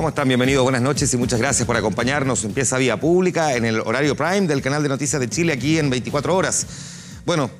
¿Cómo están? Bienvenidos, buenas noches y muchas gracias por acompañarnos. Empieza Vía Pública en el horario prime del canal de Noticias de Chile aquí en 24 horas. Bueno,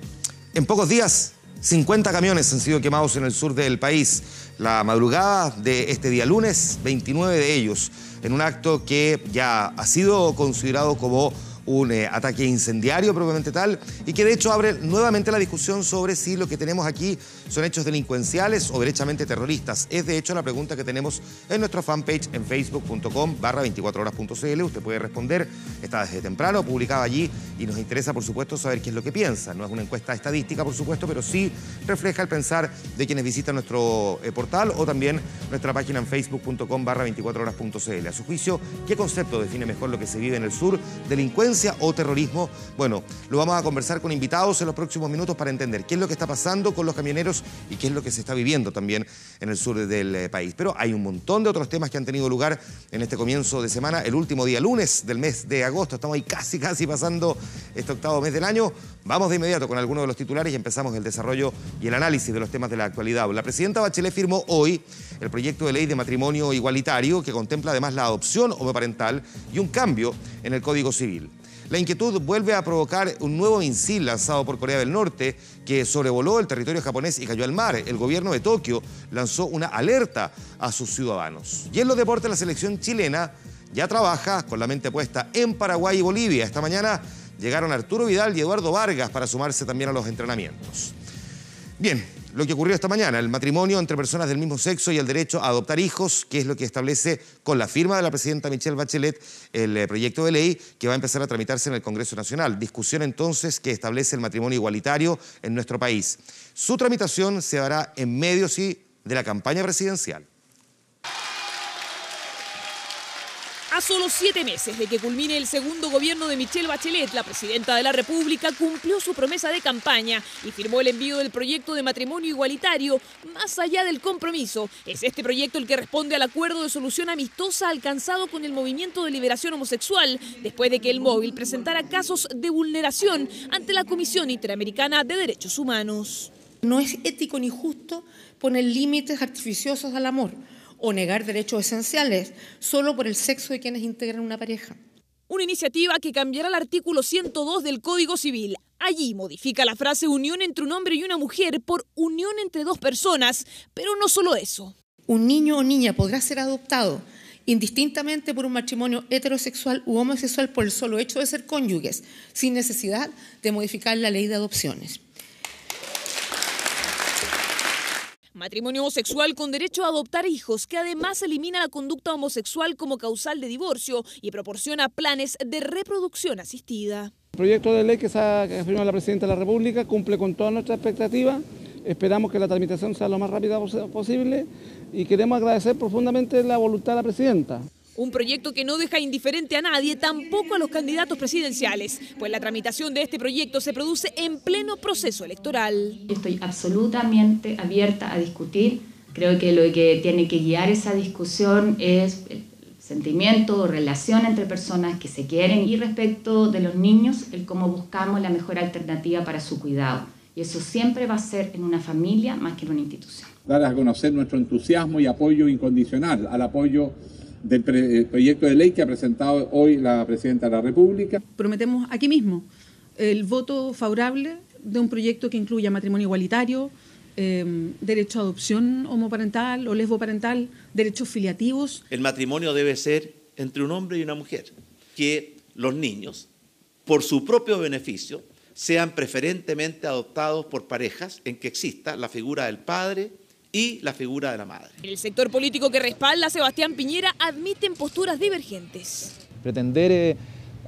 en pocos días, 50 camiones han sido quemados en el sur del país. La madrugada de este día lunes, 29 de ellos, en un acto que ya ha sido considerado como un ataque incendiario propiamente tal, y que de hecho abre nuevamente la discusión sobre si lo que tenemos aquí son hechos delincuenciales o derechamente terroristas. Es de hecho la pregunta que tenemos en nuestra fanpage en facebook.com/24horas.cl. Usted puede responder, está desde temprano publicada allí y nos interesa por supuesto saber qué es lo que piensa. No es una encuesta estadística por supuesto, pero sí refleja el pensar de quienes visitan nuestro portal o también nuestra página en facebook.com/24horas.cl. A su juicio, ¿qué concepto define mejor lo que se vive en el sur? ¿Delincuencia o terrorismo? Bueno, lo vamos a conversar con invitados en los próximos minutos para entender qué es lo que está pasando con los camioneros y qué es lo que se está viviendo también en el sur del país. Pero hay un montón de otros temas que han tenido lugar en este comienzo de semana, el último día lunes del mes de agosto. Estamos ahí casi pasando este octavo mes del año. Vamos de inmediato con algunos de los titulares y empezamos el desarrollo y el análisis de los temas de la actualidad. La presidenta Bachelet firmó hoy el proyecto de ley de matrimonio igualitario que contempla además la adopción homoparental y un cambio en el Código Civil. La inquietud vuelve a provocar un nuevo misil lanzado por Corea del Norte que sobrevoló el territorio japonés y cayó al mar. El gobierno de Tokio lanzó una alerta a sus ciudadanos. Y en los deportes, la selección chilena ya trabaja con la mente puesta en Paraguay y Bolivia. Esta mañana llegaron Arturo Vidal y Eduardo Vargas para sumarse también a los entrenamientos. Bien, lo que ocurrió esta mañana, el matrimonio entre personas del mismo sexo y el derecho a adoptar hijos, que es lo que establece con la firma de la presidenta Michelle Bachelet el proyecto de ley que va a empezar a tramitarse en el Congreso Nacional. Discusión entonces que establece el matrimonio igualitario en nuestro país. Su tramitación se hará en medio, sí, de la campaña presidencial. A solo 7 meses de que culmine el segundo gobierno de Michelle Bachelet, la presidenta de la República cumplió su promesa de campaña y firmó el envío del proyecto de matrimonio igualitario. Más allá del compromiso, es este proyecto el que responde al acuerdo de solución amistosa alcanzado con el Movimiento de Liberación Homosexual, después de que el móvil presentara casos de vulneración ante la Comisión Interamericana de Derechos Humanos. No es ético ni justo poner límites artificiosos al amor o negar derechos esenciales solo por el sexo de quienes integran una pareja. Una iniciativa que cambiará el artículo 102 del Código Civil. Allí modifica la frase unión entre un hombre y una mujer por unión entre dos personas, pero no solo eso. Un niño o niña podrá ser adoptado indistintamente por un matrimonio heterosexual u homosexual por el solo hecho de ser cónyuges, sin necesidad de modificar la ley de adopciones. Matrimonio homosexual con derecho a adoptar hijos, que además elimina la conducta homosexual como causal de divorcio y proporciona planes de reproducción asistida. El proyecto de ley que firma la Presidenta de la República cumple con todas nuestras expectativas. Esperamos que la tramitación sea lo más rápida posible y queremos agradecer profundamente la voluntad de la Presidenta. Un proyecto que no deja indiferente a nadie, tampoco a los candidatos presidenciales, pues la tramitación de este proyecto se produce en pleno proceso electoral. Estoy absolutamente abierta a discutir. Creo que lo que tiene que guiar esa discusión es el sentimiento o relación entre personas que se quieren, y respecto de los niños, el cómo buscamos la mejor alternativa para su cuidado. Y eso siempre va a ser en una familia más que en una institución. Dar a conocer nuestro entusiasmo y apoyo incondicional al apoyo del proyecto de ley que ha presentado hoy la Presidenta de la República. Prometemos aquí mismo el voto favorable de un proyecto que incluya matrimonio igualitario, derecho a adopción homoparental o lesboparental, derechos filiativos. El matrimonio debe ser entre un hombre y una mujer, que los niños, por su propio beneficio, sean preferentemente adoptados por parejas en que exista la figura del padre y la figura de la madre. El sector político que respalda a Sebastián Piñera admiten posturas divergentes. Pretender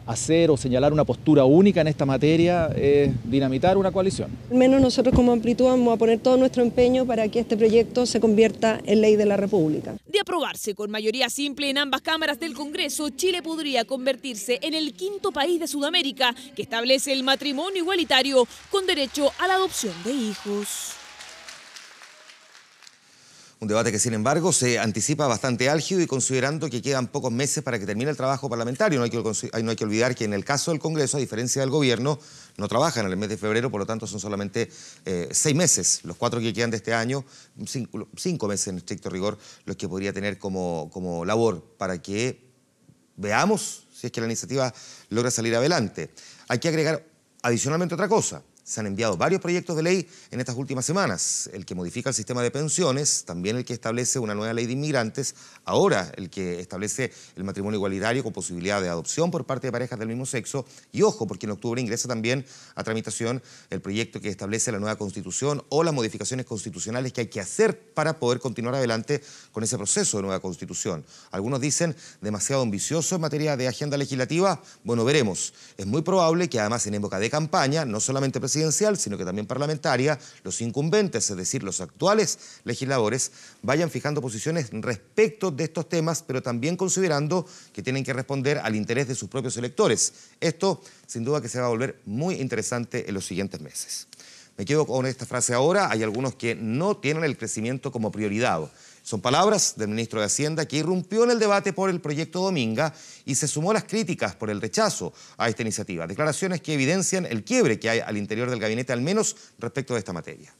hacer o señalar una postura única en esta materia es dinamitar una coalición. Al menos nosotros como Amplitud vamos a poner todo nuestro empeño para que este proyecto se convierta en ley de la República. De aprobarse con mayoría simple en ambas cámaras del Congreso, Chile podría convertirse en el 5º país de Sudamérica que establece el matrimonio igualitario con derecho a la adopción de hijos. Un debate que, sin embargo, se anticipa bastante álgido y considerando que quedan pocos meses para que termine el trabajo parlamentario. No hay que olvidar que en el caso del Congreso, a diferencia del Gobierno, no trabajan en el mes de febrero, por lo tanto son solamente 6 meses, los 4 que quedan de este año, 5 meses en estricto rigor, los que podría tener como labor para que veamos si es que la iniciativa logra salir adelante. Hay que agregar adicionalmente otra cosa. Se han enviado varios proyectos de ley en estas últimas semanas. El que modifica el sistema de pensiones, también el que establece una nueva ley de inmigrantes, ahora el que establece el matrimonio igualitario con posibilidad de adopción por parte de parejas del mismo sexo. Y ojo, porque en octubre ingresa también a tramitación el proyecto que establece la nueva Constitución o las modificaciones constitucionales que hay que hacer para poder continuar adelante con ese proceso de nueva Constitución. Algunos dicen demasiado ambicioso en materia de agenda legislativa. Bueno, veremos. Es muy probable que además en época de campaña, no solamente presidencial, sino que también parlamentaria, los incumbentes, es decir, los actuales legisladores, vayan fijando posiciones respecto de estos temas, pero también considerando que tienen que responder al interés de sus propios electores. Esto, sin duda, que se va a volver muy interesante en los siguientes meses. Me quedo con esta frase ahora. Hay algunos que no tienen el crecimiento como prioridad. Son palabras del ministro de Hacienda, que irrumpió en el debate por el proyecto Dominga y se sumó a las críticas por el rechazo a esta iniciativa. Declaraciones que evidencian el quiebre que hay al interior del gabinete, al menos respecto de esta materia.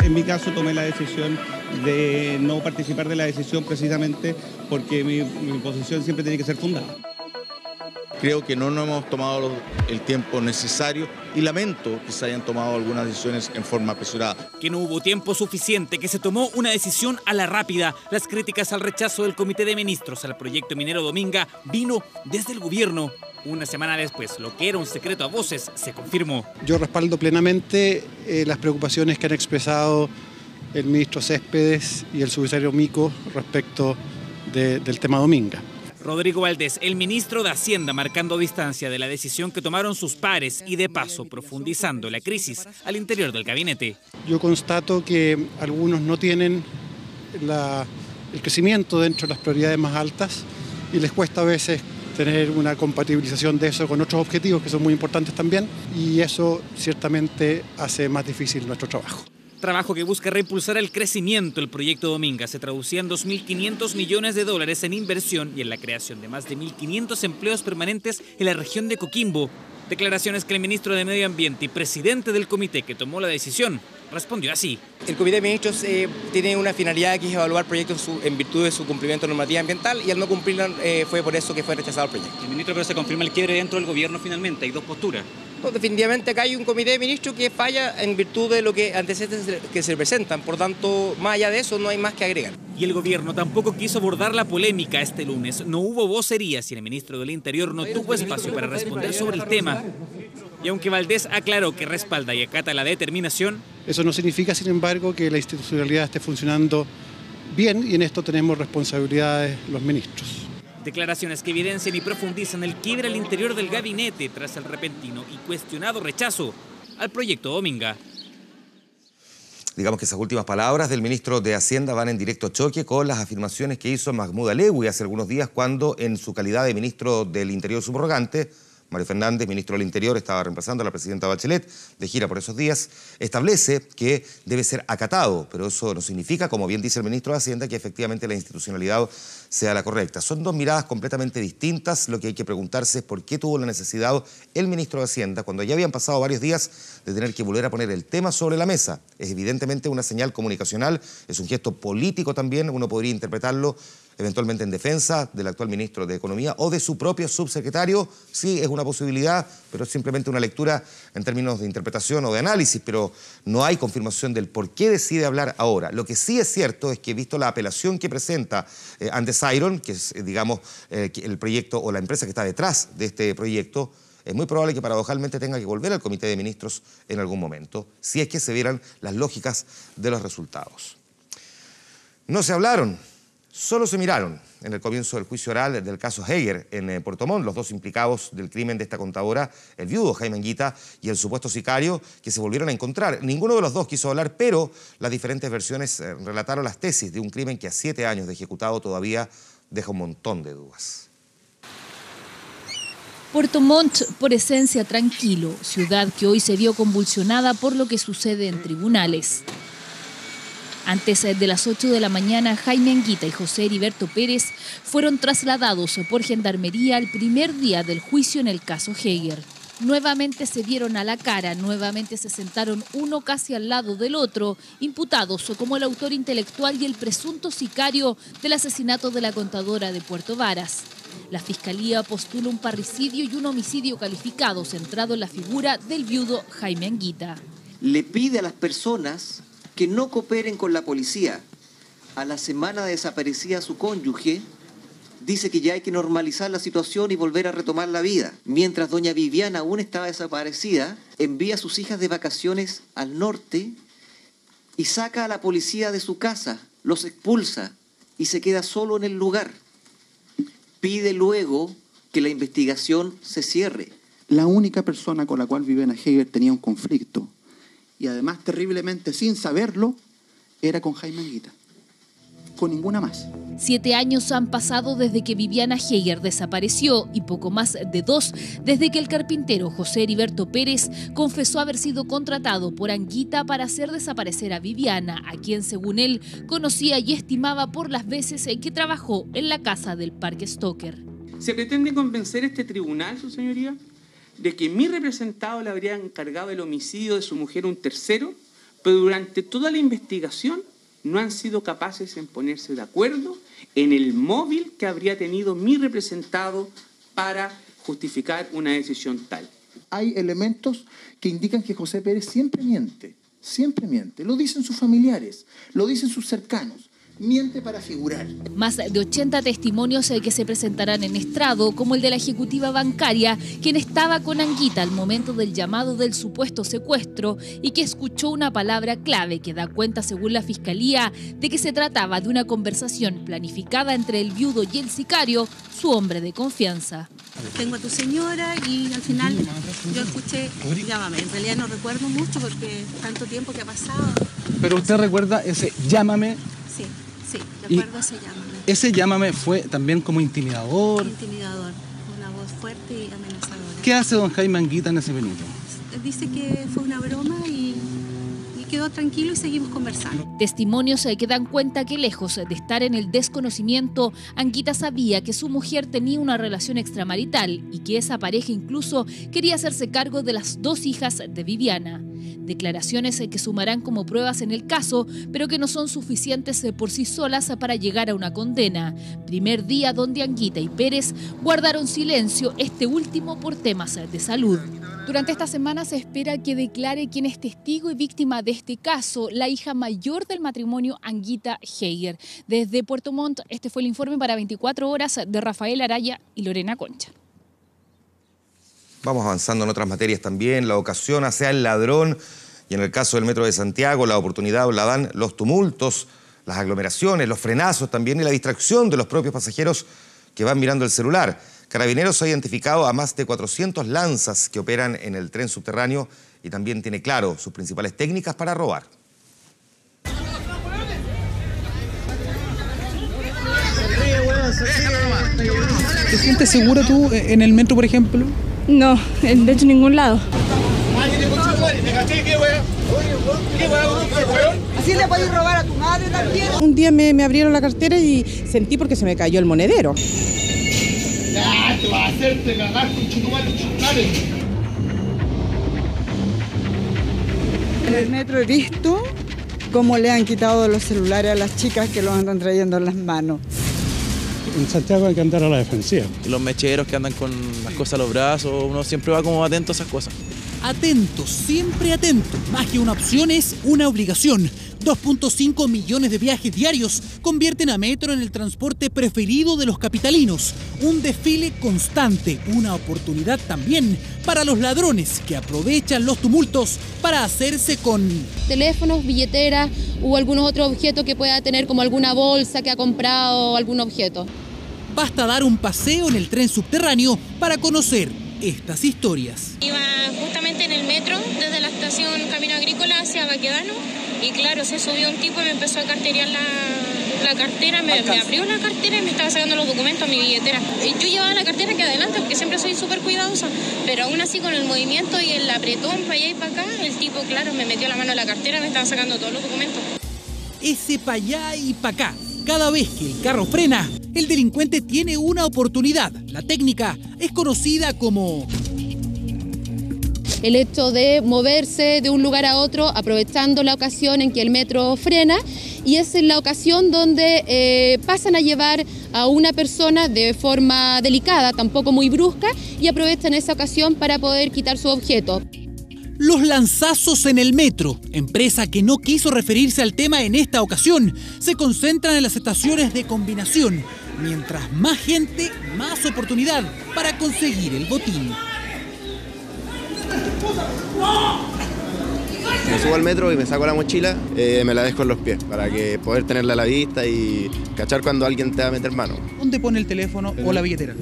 En mi caso tomé la decisión de no participar de la decisión precisamente porque mi posición siempre tiene que ser fundada. Creo que no hemos tomado el tiempo necesario y lamento que se hayan tomado algunas decisiones en forma apresurada. Que no hubo tiempo suficiente, que se tomó una decisión a la rápida. Las críticas al rechazo del Comité de Ministros al proyecto minero Dominga vino desde el gobierno. Una semana después, lo que era un secreto a voces se confirmó. Yo respaldo plenamente las preocupaciones que han expresado el ministro Céspedes y el subsecretario Mico respecto del tema Dominga. Rodrigo Valdés, el ministro de Hacienda, marcando distancia de la decisión que tomaron sus pares y de paso profundizando la crisis al interior del gabinete. Yo constato que algunos no tienen el crecimiento dentro de las prioridades más altas y les cuesta a veces tener una compatibilización de eso con otros objetivos que son muy importantes también, y eso ciertamente hace más difícil nuestro trabajo. Trabajo que busca reimpulsar el crecimiento. El proyecto Dominga se traducía en 2.500 millones de dólares en inversión y en la creación de más de 1.500 empleos permanentes en la región de Coquimbo. Declaraciones que el ministro de Medio Ambiente y presidente del comité que tomó la decisión respondió así. El Comité de Ministros tiene una finalidad que es evaluar proyectos en virtud de su cumplimiento de normativa ambiental y al no cumplirla fue por eso que fue rechazado el proyecto. El ministro, pero se confirma el quiebre dentro del gobierno finalmente, hay dos posturas. No, definitivamente acá hay un Comité de Ministros que falla en virtud de lo que antecedentes que se presentan, por tanto, más allá de eso no hay más que agregar. Y el gobierno tampoco quiso abordar la polémica este lunes. No hubo vocerías y el ministro del Interior no tuvo espacio para responder sobre el tema. Y aunque Valdés aclaró que respalda y acata la determinación... Eso no significa, sin embargo, que la institucionalidad esté funcionando bien, y en esto tenemos responsabilidades los ministros. Declaraciones que evidencian y profundizan el quiebre al interior del gabinete tras el repentino y cuestionado rechazo al proyecto Dominga. Digamos que esas últimas palabras del ministro de Hacienda van en directo choque con las afirmaciones que hizo Mahmoud Alewi hace algunos días cuando, en su calidad de ministro del Interior subrogante, Mario Fernández, ministro del Interior, estaba reemplazando a la presidenta Bachelet de gira por esos días, establece que debe ser acatado, pero eso no significa, como bien dice el ministro de Hacienda, que efectivamente la institucionalidad sea la correcta. Son dos miradas completamente distintas. Lo que hay que preguntarse es por qué tuvo la necesidad el ministro de Hacienda, cuando ya habían pasado varios días, de tener que volver a poner el tema sobre la mesa. Es evidentemente una señal comunicacional, es un gesto político también, uno podría interpretarlo eventualmente en defensa del actual ministro de Economía o de su propio subsecretario. Sí, es una posibilidad, pero es simplemente una lectura en términos de interpretación o de análisis, pero no hay confirmación del por qué decide hablar ahora. Lo que sí es cierto es que, visto la apelación que presenta Andes Iron, que es, digamos, el proyecto o la empresa que está detrás de este proyecto, es muy probable que paradojalmente tenga que volver al Comité de Ministros en algún momento, si es que se vieran las lógicas de los resultados. No se hablaron, solo se miraron en el comienzo del juicio oral del caso Heger en Puerto Montt, los dos implicados del crimen de esta contadora, el viudo Jaime Anguita y el supuesto sicario, que se volvieron a encontrar. Ninguno de los dos quiso hablar, pero las diferentes versiones relataron las tesis de un crimen que a 7 años de ejecutado todavía deja un montón de dudas. Puerto Montt, por esencia tranquilo, ciudad que hoy se vio convulsionada por lo que sucede en tribunales. Antes de las 8 de la mañana, Jaime Anguita y José Heriberto Pérez fueron trasladados por Gendarmería al primer día del juicio en el caso Heger. Nuevamente se dieron a la cara, nuevamente se sentaron uno casi al lado del otro, imputados como el autor intelectual y el presunto sicario del asesinato de la contadora de Puerto Varas. La Fiscalía postula un parricidio y un homicidio calificado centrado en la figura del viudo Jaime Anguita. Le pide a las personas que no cooperen con la policía. A la semana de desaparecida su cónyuge, dice que ya hay que normalizar la situación y volver a retomar la vida. Mientras doña Viviana aún estaba desaparecida, envía a sus hijas de vacaciones al norte y saca a la policía de su casa, los expulsa y se queda solo en el lugar. Pide luego que la investigación se cierre. La única persona con la cual Viviana Heger tenía un conflicto, y además terriblemente sin saberlo, era con Jaime Anguita. Con ninguna más. 7 años han pasado desde que Viviana Heger desapareció y poco más de 2 desde que el carpintero José Heriberto Pérez confesó haber sido contratado por Anguita para hacer desaparecer a Viviana, a quien según él conocía y estimaba por las veces en que trabajó en la casa del Parque Stoker. ¿Se pretende convencer a este tribunal, su señoría, de que mi representado le habría encargado el homicidio de su mujer a un tercero, pero durante toda la investigación no han sido capaces en ponerse de acuerdo en el móvil que habría tenido mi representado para justificar una decisión tal? Hay elementos que indican que José Pérez siempre miente, lo dicen sus familiares, lo dicen sus cercanos. Miente para figurar. Más de 80 testimonios que se presentarán en estrado, como el de la ejecutiva bancaria, quien estaba con Anguita al momento del llamado del supuesto secuestro y que escuchó una palabra clave que da cuenta, según la Fiscalía, de que se trataba de una conversación planificada entre el viudo y el sicario, su hombre de confianza. Tengo a tu señora y al final yo escuché, llámame. En realidad no recuerdo mucho porque tanto tiempo que ha pasado. Pero usted recuerda ese llámame. Sí, recuerdo ese llámame. Ese llámame fue también como intimidador. Intimidador, una voz fuerte y amenazadora. ¿Qué hace don Jaime Anguita en ese minuto? Dice que fue una broma y quedó tranquilo y seguimos conversando. Testimonios que dan cuenta que lejos de estar en el desconocimiento, Anguita sabía que su mujer tenía una relación extramarital y que esa pareja incluso quería hacerse cargo de las 2 hijas de Viviana. Declaraciones que sumarán como pruebas en el caso, pero que no son suficientes por sí solas para llegar a una condena. Primer día donde Anguita y Pérez guardaron silencio, este último por temas de salud. Durante esta semana se espera que declare quién es testigo y víctima de este caso, la hija mayor del matrimonio Anguita Heger. Desde Puerto Montt, este fue el informe para 24 horas de Rafael Araya y Lorena Concha. Vamos avanzando en otras materias también. La ocasión hace al ladrón y en el caso del Metro de Santiago la oportunidad la dan los tumultos, las aglomeraciones, los frenazos también y la distracción de los propios pasajeros que van mirando el celular. Carabineros ha identificado a más de 400 lanzas que operan en el tren subterráneo y también tiene claro sus principales técnicas para robar. ¿Te sientes seguro tú en el metro, por ejemplo? No, de hecho en ningún lado. ¿Así le podéis robar a tu madre también? Un día me abrieron la cartera y sentí porque se me cayó el monedero. Ya, te vas a hacerte cagar con chicumalos chiclares. En el metro he visto cómo le han quitado los celulares a las chicas que los andan trayendo en las manos. En Santiago hay que andar a la defensiva. Los mecheros que andan con las cosas a los brazos, uno siempre va como atento a esas cosas. Atentos, siempre atentos. Más que una opción es una obligación. 2.5 millones de viajes diarios convierten a Metro en el transporte preferido de los capitalinos. Un desfile constante, una oportunidad también para los ladrones que aprovechan los tumultos para hacerse con teléfonos, billeteras o algunos otros objetos que pueda tener, como alguna bolsa que ha comprado o algún objeto. Basta dar un paseo en el tren subterráneo para conocer estas historias. Iba justamente en el metro desde la estación Camino Agrícola hacia Baquedano y claro, se subió un tipo y me empezó a carterear la cartera, me abrió la cartera y me estaba sacando los documentos, mi billetera. Yo llevaba la cartera aquí adelante porque siempre soy súper cuidadosa, pero aún así con el movimiento y el apretón para allá y para acá, el tipo, claro, me metió la mano en la cartera y me estaba sacando todos los documentos. ese pa' allá y pa' acá. Cada vez que el carro frena, el delincuente tiene una oportunidad. La técnica es conocida como... El hecho de moverse de un lugar a otro aprovechando la ocasión en que el metro frena, y es en la ocasión donde pasan a llevar a una persona de forma delicada, tampoco muy brusca, y aprovechan esa ocasión para poder quitar su objeto. Los lanzazos en el metro, empresa que no quiso referirse al tema en esta ocasión, se concentran en las estaciones de combinación. Mientras más gente, más oportunidad para conseguir el botín. Me subo al metro y me saco la mochila, me la dejo en los pies para que poder tenerla a la vista y cachar cuando alguien te va a meter mano. ¿Dónde pone el teléfono o la billetera?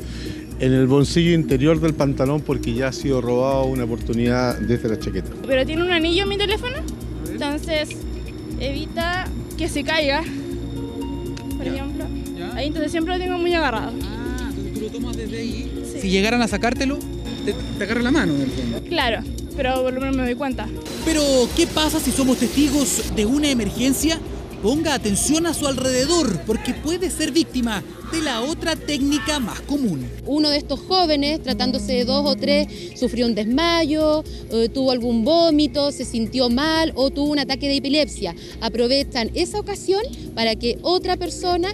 En el bolsillo interior del pantalón porque ya ha sido robado una oportunidad desde la chaqueta. Pero tiene un anillo en mi teléfono, entonces evita que se caiga, por ejemplo. Ahí entonces siempre lo tengo muy agarrado. Ah, ¿tú lo tomas desde ahí? Sí. Si llegaran a sacártelo, te agarra la mano en el fondo. Claro, pero por lo menos me doy cuenta. Pero, ¿qué pasa si somos testigos de una emergencia? Ponga atención a su alrededor, porque puede ser víctima de la otra técnica más común. Uno de estos jóvenes, tratándose de 2 o 3, sufrió un desmayo, tuvo algún vómito, se sintió mal o tuvo un ataque de epilepsia. Aprovechan esa ocasión para que otra persona,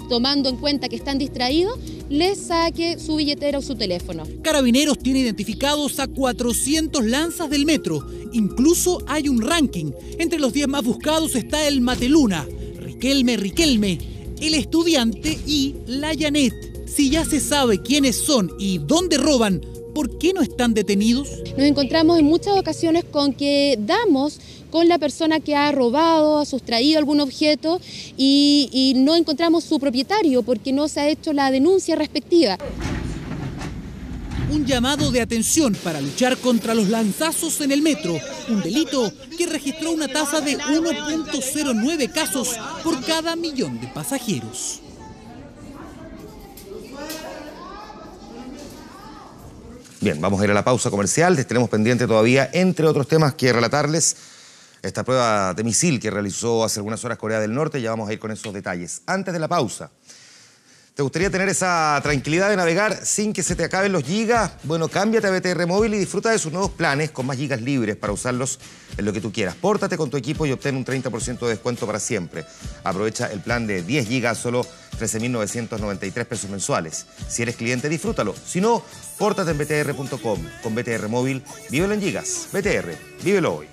tomando en cuenta que están distraídos, les saque su billetera o su teléfono. Carabineros tiene identificados a 400 lanzas del metro. Incluso hay un ranking. Entre los 10 más buscados está el Mateluna, Riquelme, el estudiante y la Janet. Si ya se sabe quiénes son y dónde roban, ¿por qué no están detenidos? Nos encontramos en muchas ocasiones con que damos con la persona que ha robado, ha sustraído algún objeto y no encontramos su propietario porque no se ha hecho la denuncia respectiva. Un llamado de atención para luchar contra los lanzazos en el metro, un delito que registró una tasa de 1.09 casos por cada millón de pasajeros. Bien, vamos a ir a la pausa comercial. Les tenemos pendiente todavía, entre otros temas, que relatarles esta prueba de misil que realizó hace algunas horas Corea del Norte. Ya vamos a ir con esos detalles. Antes de la pausa, ¿te gustaría tener esa tranquilidad de navegar sin que se te acaben los gigas? Bueno, cámbiate a BTR Móvil y disfruta de sus nuevos planes con más gigas libres para usarlos en lo que tú quieras. Pórtate con tu equipo y obtén un 30% de descuento para siempre. Aprovecha el plan de 10 gigas, solo 13.993 pesos mensuales. Si eres cliente, disfrútalo. Si no, pórtate en btr.com. Con BTR Móvil, vívelo en gigas. BTR, vívelo hoy.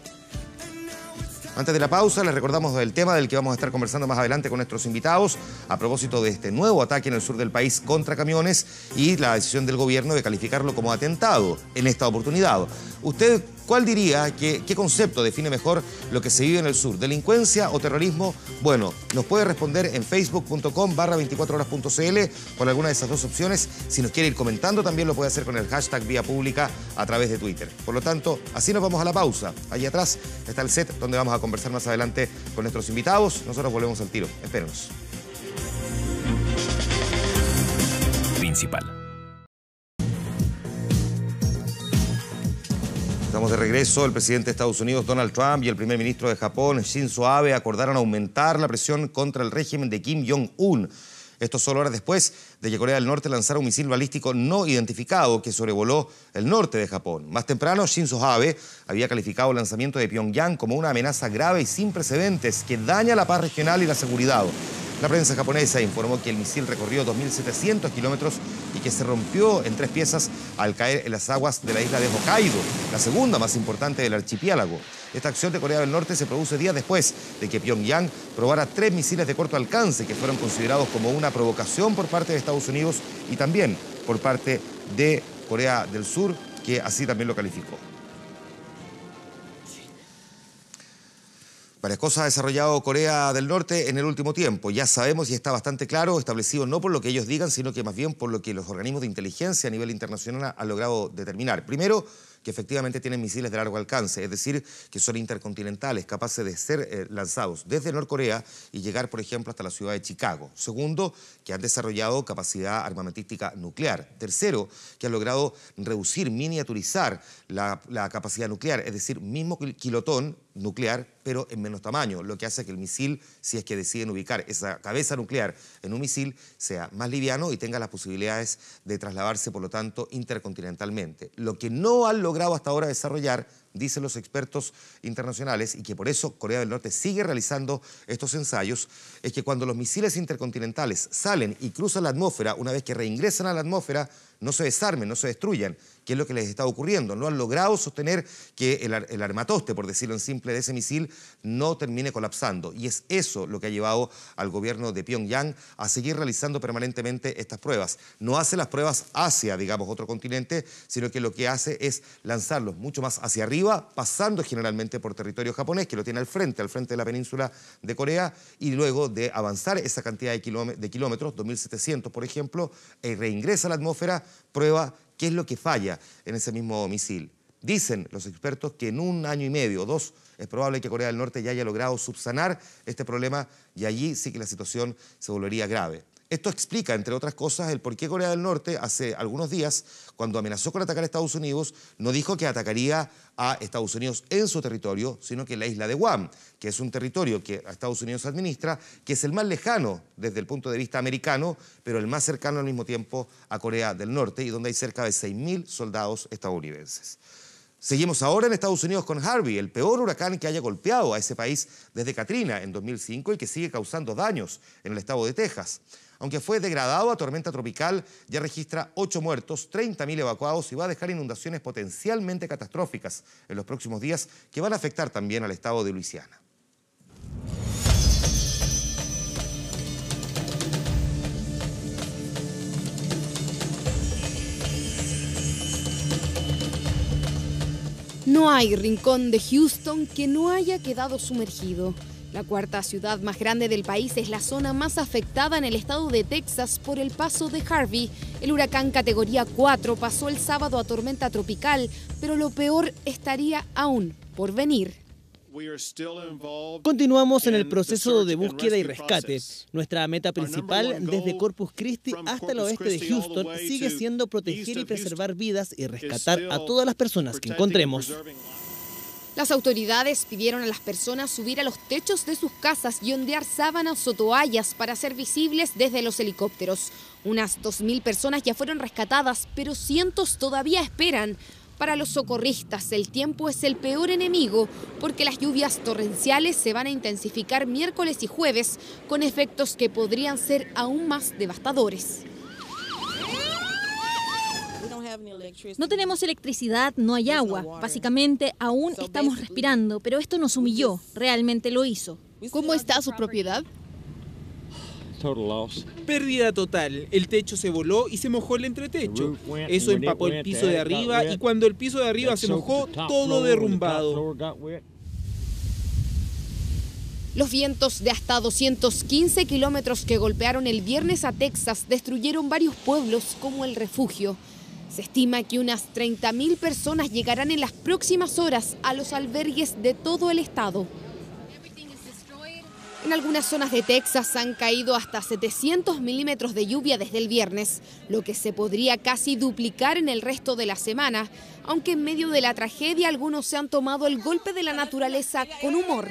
Antes de la pausa, les recordamos el tema del que vamos a estar conversando más adelante con nuestros invitados a propósito de este nuevo ataque en el sur del país contra camiones y la decisión del gobierno de calificarlo como atentado en esta oportunidad. ¿Usted cuál diría, qué concepto define mejor lo que se vive en el sur? ¿Delincuencia o terrorismo? Bueno, nos puede responder en facebook.com/24horas.cl con alguna de esas dos opciones. Si nos quiere ir comentando, también lo puede hacer con el hashtag Vía Pública a través de Twitter. Por lo tanto, así nos vamos a la pausa. Allí atrás está el set donde vamos a conversar más adelante con nuestros invitados. Nosotros volvemos al tiro. Espérenos. Principal. Estamos de regreso. El presidente de Estados Unidos, Donald Trump, y el primer ministro de Japón, Shinzo Abe, acordaron aumentar la presión contra el régimen de Kim Jong-un. Esto solo horas después de que Corea del Norte lanzara un misil balístico no identificado que sobrevoló el norte de Japón. Más temprano, Shinzo Abe había calificado el lanzamiento de Pyongyang como una amenaza grave y sin precedentes que daña la paz regional y la seguridad. La prensa japonesa informó que el misil recorrió 2.700 kilómetros y que se rompió en 3 piezas al caer en las aguas de la isla de Hokkaido, la segunda más importante del archipiélago. Esta acción de Corea del Norte se produce días después de que Pyongyang probara 3 misiles de corto alcance que fueron considerados como una provocación por parte de Estados Unidos y también por parte de Corea del Sur, que así también lo calificó. Varias cosas ha desarrollado Corea del Norte en el último tiempo. Ya sabemos y está bastante claro, establecido no por lo que ellos digan, sino que más bien por lo que los organismos de inteligencia a nivel internacional han logrado determinar. Primero, que efectivamente tienen misiles de largo alcance, es decir, que son intercontinentales, capaces de ser lanzados desde Norcorea y llegar, por ejemplo, hasta la ciudad de Chicago. Segundo, que han desarrollado capacidad armamentística nuclear. Tercero, que han logrado reducir, miniaturizar la capacidad nuclear, es decir, mismo kilotón nuclear, pero en menos tamaño, lo que hace que el misil, si es que deciden ubicar esa cabeza nuclear en un misil, sea más liviano y tenga las posibilidades de trasladarse, por lo tanto, intercontinentalmente. Lo que no han logrado hasta ahora desarrollar, dicen los expertos internacionales, y que por eso Corea del Norte sigue realizando estos ensayos, es que cuando los misiles intercontinentales salen y cruzan la atmósfera, una vez que reingresan a la atmósfera, no se desarmen, no se destruyan, que es lo que les está ocurriendo. No han logrado sostener que el armatoste, por decirlo en simple, de ese misil no termine colapsando. Y es eso lo que ha llevado al gobierno de Pyongyang a seguir realizando permanentemente estas pruebas. No hace las pruebas hacia, digamos, otro continente, sino que lo que hace es lanzarlos mucho más hacia arriba, pasando generalmente por territorio japonés, que lo tiene al frente de la península de Corea, y luego de avanzar esa cantidad de kilómetros, 2.700 por ejemplo, y reingresa a la atmósfera, prueba qué es lo que falla en ese mismo misil. Dicen los expertos que en 1 año y medio o 2 es probable que Corea del Norte ya haya logrado subsanar este problema y allí sí que la situación se volvería grave. Esto explica, entre otras cosas, el por qué Corea del Norte hace algunos días, cuando amenazó con atacar a Estados Unidos, no dijo que atacaría a Estados Unidos en su territorio, sino que en la isla de Guam, que es un territorio que a Estados Unidos administra, que es el más lejano desde el punto de vista americano, pero el más cercano al mismo tiempo a Corea del Norte, y donde hay cerca de 6.000 soldados estadounidenses. Seguimos ahora en Estados Unidos con Harvey, el peor huracán que haya golpeado a ese país desde Katrina en 2005 y que sigue causando daños en el estado de Texas. Aunque fue degradado a tormenta tropical, ya registra 8 muertos, 30.000 evacuados y va a dejar inundaciones potencialmente catastróficas en los próximos días que van a afectar también al estado de Luisiana. No hay rincón de Houston que no haya quedado sumergido. La cuarta ciudad más grande del país es la zona más afectada en el estado de Texas por el paso de Harvey. El huracán categoría 4 pasó el sábado a tormenta tropical, pero lo peor estaría aún por venir. Continuamos en el proceso de búsqueda y rescate. Nuestra meta principal, desde Corpus Christi hasta el oeste de Houston, sigue siendo proteger y preservar vidas y rescatar a todas las personas que encontremos. Las autoridades pidieron a las personas subir a los techos de sus casas y ondear sábanas o toallas para ser visibles desde los helicópteros. Unas 2.000 personas ya fueron rescatadas, pero cientos todavía esperan. Para los socorristas, el tiempo es el peor enemigo porque las lluvias torrenciales se van a intensificar miércoles y jueves con efectos que podrían ser aún más devastadores. No tenemos electricidad, no hay agua. Básicamente, aún estamos respirando, pero esto nos humilló. Realmente lo hizo. ¿Cómo está su propiedad? Pérdida total. El techo se voló y se mojó el entretecho. Eso empapó el piso de arriba y cuando el piso de arriba se mojó, todo derrumbado. Los vientos de hasta 215 kilómetros que golpearon el viernes a Texas destruyeron varios pueblos como El Refugio. Se estima que unas 30.000 personas llegarán en las próximas horas a los albergues de todo el estado. En algunas zonas de Texas han caído hasta 700 milímetros de lluvia desde el viernes, lo que se podría casi duplicar en el resto de la semana, aunque en medio de la tragedia algunos se han tomado el golpe de la naturaleza con humor.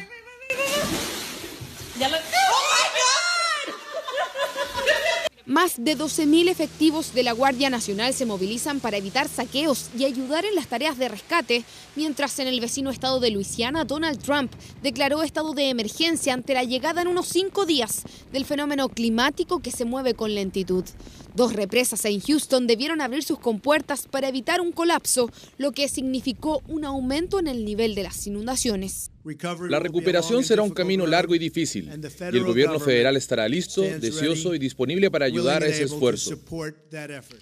Más de 12.000 efectivos de la Guardia Nacional se movilizan para evitar saqueos y ayudar en las tareas de rescate, mientras en el vecino estado de Luisiana, Donald Trump declaró estado de emergencia ante la llegada en unos 5 días del fenómeno climático que se mueve con lentitud. 2 represas en Houston debieron abrir sus compuertas para evitar un colapso, lo que significó un aumento en el nivel de las inundaciones. La recuperación será un camino largo y difícil, y el gobierno federal estará listo, deseoso y disponible para ayudar a ese esfuerzo.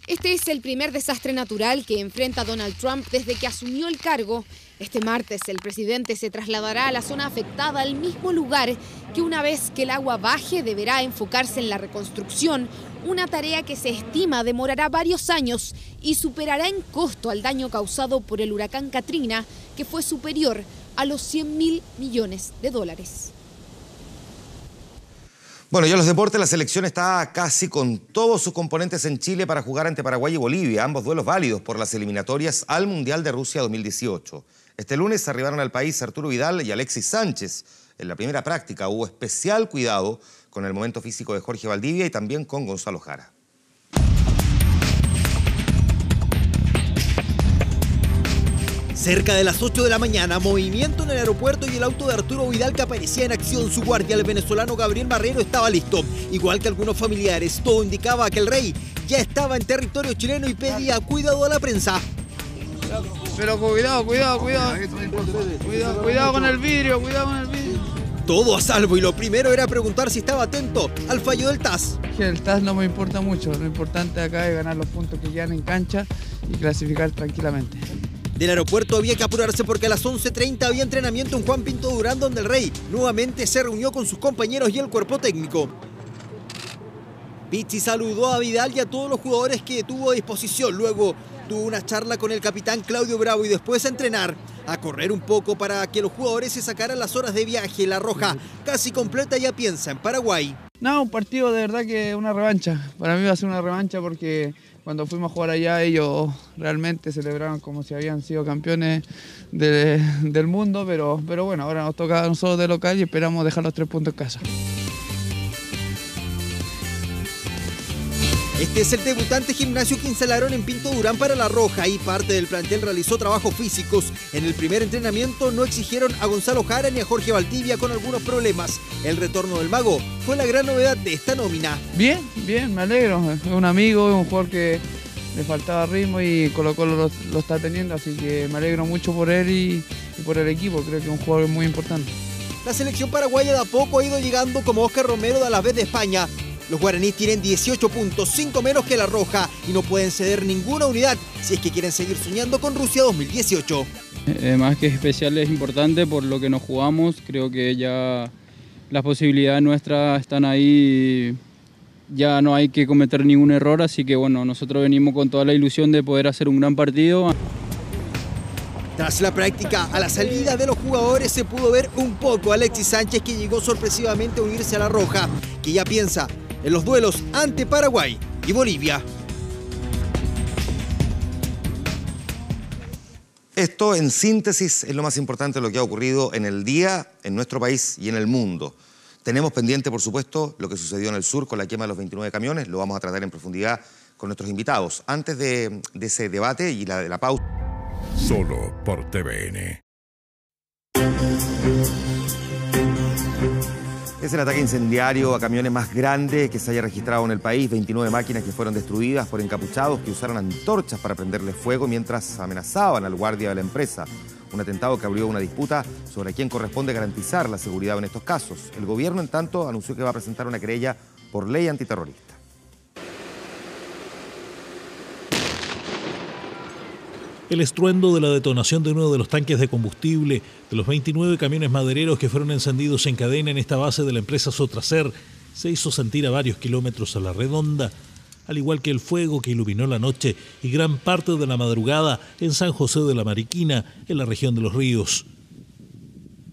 Este es el primer desastre natural que enfrenta Donald Trump desde que asumió el cargo. Este martes el presidente se trasladará a la zona afectada, al mismo lugar que una vez que el agua baje deberá enfocarse en la reconstrucción, una tarea que se estima demorará varios años y superará en costo al daño causado por el huracán Katrina, que fue superior a los $100.000 millones. Bueno, ya los deportes, la selección está casi con todos sus componentes en Chile para jugar ante Paraguay y Bolivia, ambos duelos válidos por las eliminatorias al Mundial de Rusia 2018. Este lunes arribaron al país Arturo Vidal y Alexis Sánchez. En la primera práctica hubo especial cuidado con el momento físico de Jorge Valdivia y también con Gonzalo Jara. Cerca de las 8 de la mañana, movimiento en el aeropuerto y el auto de Arturo Vidal que aparecía en acción. Su guardia, el venezolano Gabriel Marrero, estaba listo. Igual que algunos familiares, todo indicaba que el rey ya estaba en territorio chileno y pedía cuidado a la prensa. Pero cuidado con el vidrio, Todo a salvo y lo primero era preguntar si estaba atento al fallo del TAS. El TAS no me importa mucho, lo importante acá es ganar los puntos que quedan en cancha y clasificar tranquilamente. Del aeropuerto había que apurarse porque a las 11:30 había entrenamiento en Juan Pinto Durán, donde el rey nuevamente se reunió con sus compañeros y el cuerpo técnico. Pizzi saludó a Vidal y a todos los jugadores que tuvo a disposición. Luego tuvo una charla con el capitán Claudio Bravo y después a entrenar, a correr un poco para que los jugadores se sacaran las horas de viaje. La Roja, casi completa, ya piensa en Paraguay. No, un partido de verdad que una revancha. Para mí va a ser una revancha porque cuando fuimos a jugar allá ellos realmente celebraron como si habían sido campeones del mundo, pero bueno, ahora nos toca a nosotros de local y esperamos dejar los 3 puntos en casa. Este es el debutante gimnasio que instalaron en Pinto Durán para La Roja y parte del plantel realizó trabajos físicos. En el primer entrenamiento no exigieron a Gonzalo Jara ni a Jorge Valdivia con algunos problemas. El retorno del mago fue la gran novedad de esta nómina. Bien, me alegro. Es un amigo, es un jugador que le faltaba ritmo y Colo-Colo lo está teniendo, así que me alegro mucho por él y por el equipo. Creo que es un jugador muy importante. La selección paraguaya de a poco ha ido llegando como Oscar Romero de Alavés de España. Los guaraníes tienen 18 puntos, 5 menos que La Roja y no pueden ceder ninguna unidad si es que quieren seguir soñando con Rusia 2018. Más que especial es importante por lo que nos jugamos, creo que ya las posibilidades nuestras están ahí, ya no hay que cometer ningún error, así que bueno, nosotros venimos con toda la ilusión de poder hacer un gran partido. Tras la práctica, a la salida de los jugadores se pudo ver un poco a Alexis Sánchez, que llegó sorpresivamente a unirse a La Roja, que ya piensa en los duelos ante Paraguay y Bolivia. Esto, en síntesis, es lo más importante de lo que ha ocurrido en el día, en nuestro país y en el mundo. Tenemos pendiente, por supuesto, lo que sucedió en el sur con la quema de los 29 camiones. Lo vamos a tratar en profundidad con nuestros invitados. Antes de ese debate y de la pausa. Solo por TVN. Es el ataque incendiario a camiones más grande que se haya registrado en el país. 29 máquinas que fueron destruidas por encapuchados que usaron antorchas para prenderle fuego mientras amenazaban al guardia de la empresa. Un atentado que abrió una disputa sobre a quién corresponde garantizar la seguridad en estos casos. El gobierno, en tanto, anunció que va a presentar una querella por ley antiterrorista. El estruendo de la detonación de uno de los tanques de combustible de los 29 camiones madereros que fueron encendidos en cadena en esta base de la empresa Sotracer se hizo sentir a varios kilómetros a la redonda, al igual que el fuego que iluminó la noche y gran parte de la madrugada en San José de la Mariquina, en la región de Los Ríos.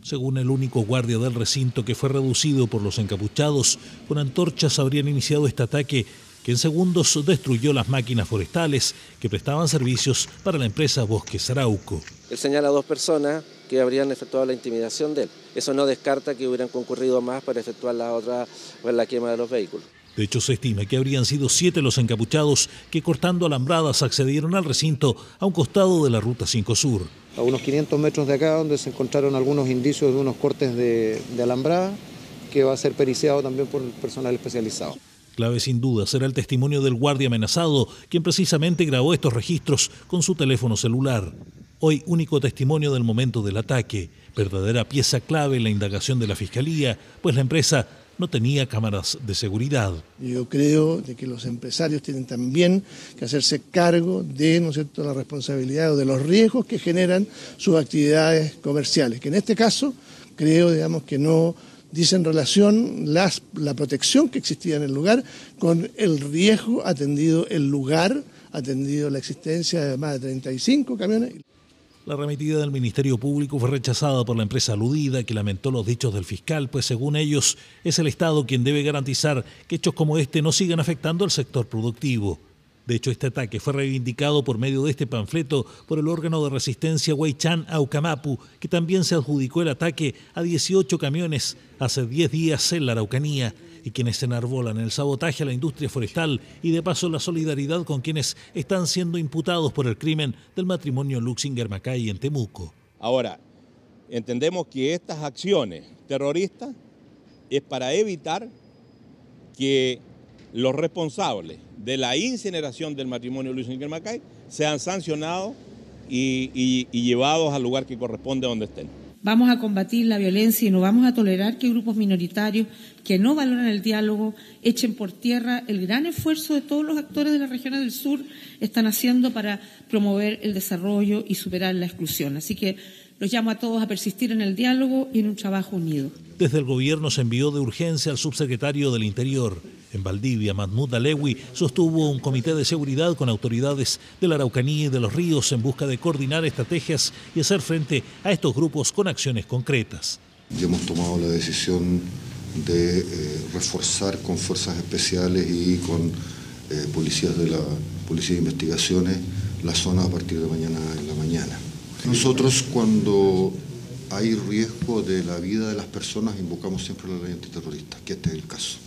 Según el único guardia del recinto que fue reducido por los encapuchados, con antorchas habrían iniciado este ataque que en segundos destruyó las máquinas forestales que prestaban servicios para la empresa Bosques Arauco. Él señala a 2 personas que habrían efectuado la intimidación de él. Eso no descarta que hubieran concurrido más para efectuar la quema de los vehículos. De hecho, se estima que habrían sido 7 los encapuchados que, cortando alambradas, accedieron al recinto a un costado de la Ruta 5 Sur. A unos 500 metros de acá, donde se encontraron algunos indicios de unos cortes de alambrada, que va a ser periciado también por el personal especializado. Clave sin duda será el testimonio del guardia amenazado, quien precisamente grabó estos registros con su teléfono celular. Hoy único testimonio del momento del ataque, verdadera pieza clave en la indagación de la Fiscalía, pues la empresa no tenía cámaras de seguridad. Yo creo de que los empresarios tienen también que hacerse cargo de, ¿no es cierto?, la responsabilidad o de los riesgos que generan sus actividades comerciales, que en este caso creo, digamos, que no dicen relación la protección que existía en el lugar con el riesgo atendido el lugar, atendido la existencia de más de 35 camiones. La remitida del Ministerio Público fue rechazada por la empresa aludida, que lamentó los dichos del fiscal, pues según ellos es el Estado quien debe garantizar que hechos como este no sigan afectando al sector productivo. De hecho, este ataque fue reivindicado por medio de este panfleto por el órgano de resistencia Huaychán Aucamapu, que también se adjudicó el ataque a 18 camiones hace 10 días en la Araucanía, y quienes enarbolan el sabotaje a la industria forestal y de paso la solidaridad con quienes están siendo imputados por el crimen del matrimonio Luxinger-Macay en Temuco. Ahora, entendemos que estas acciones terroristas es para evitar que los responsables de la incineración del matrimonio Luxinger-Macay sean sancionados y llevados al lugar que corresponde donde estén. Vamos a combatir la violencia y no vamos a tolerar que grupos minoritarios que no valoran el diálogo echen por tierra el gran esfuerzo de todos los actores de las regiones del sur están haciendo para promover el desarrollo y superar la exclusión. Así que los llamo a todos a persistir en el diálogo y en un trabajo unido. Desde el gobierno se envió de urgencia al subsecretario del Interior. En Valdivia, Mahmoud Alewi sostuvo un comité de seguridad con autoridades de la Araucanía y de los ríos en busca de coordinar estrategias y hacer frente a estos grupos con acciones concretas. Ya hemos tomado la decisión de reforzar con fuerzas especiales y con policías de la Policía de Investigaciones la zona a partir de mañana en la mañana. Nosotros, cuando hay riesgo de la vida de las personas, invocamos siempre la ley antiterrorista, que este es el caso.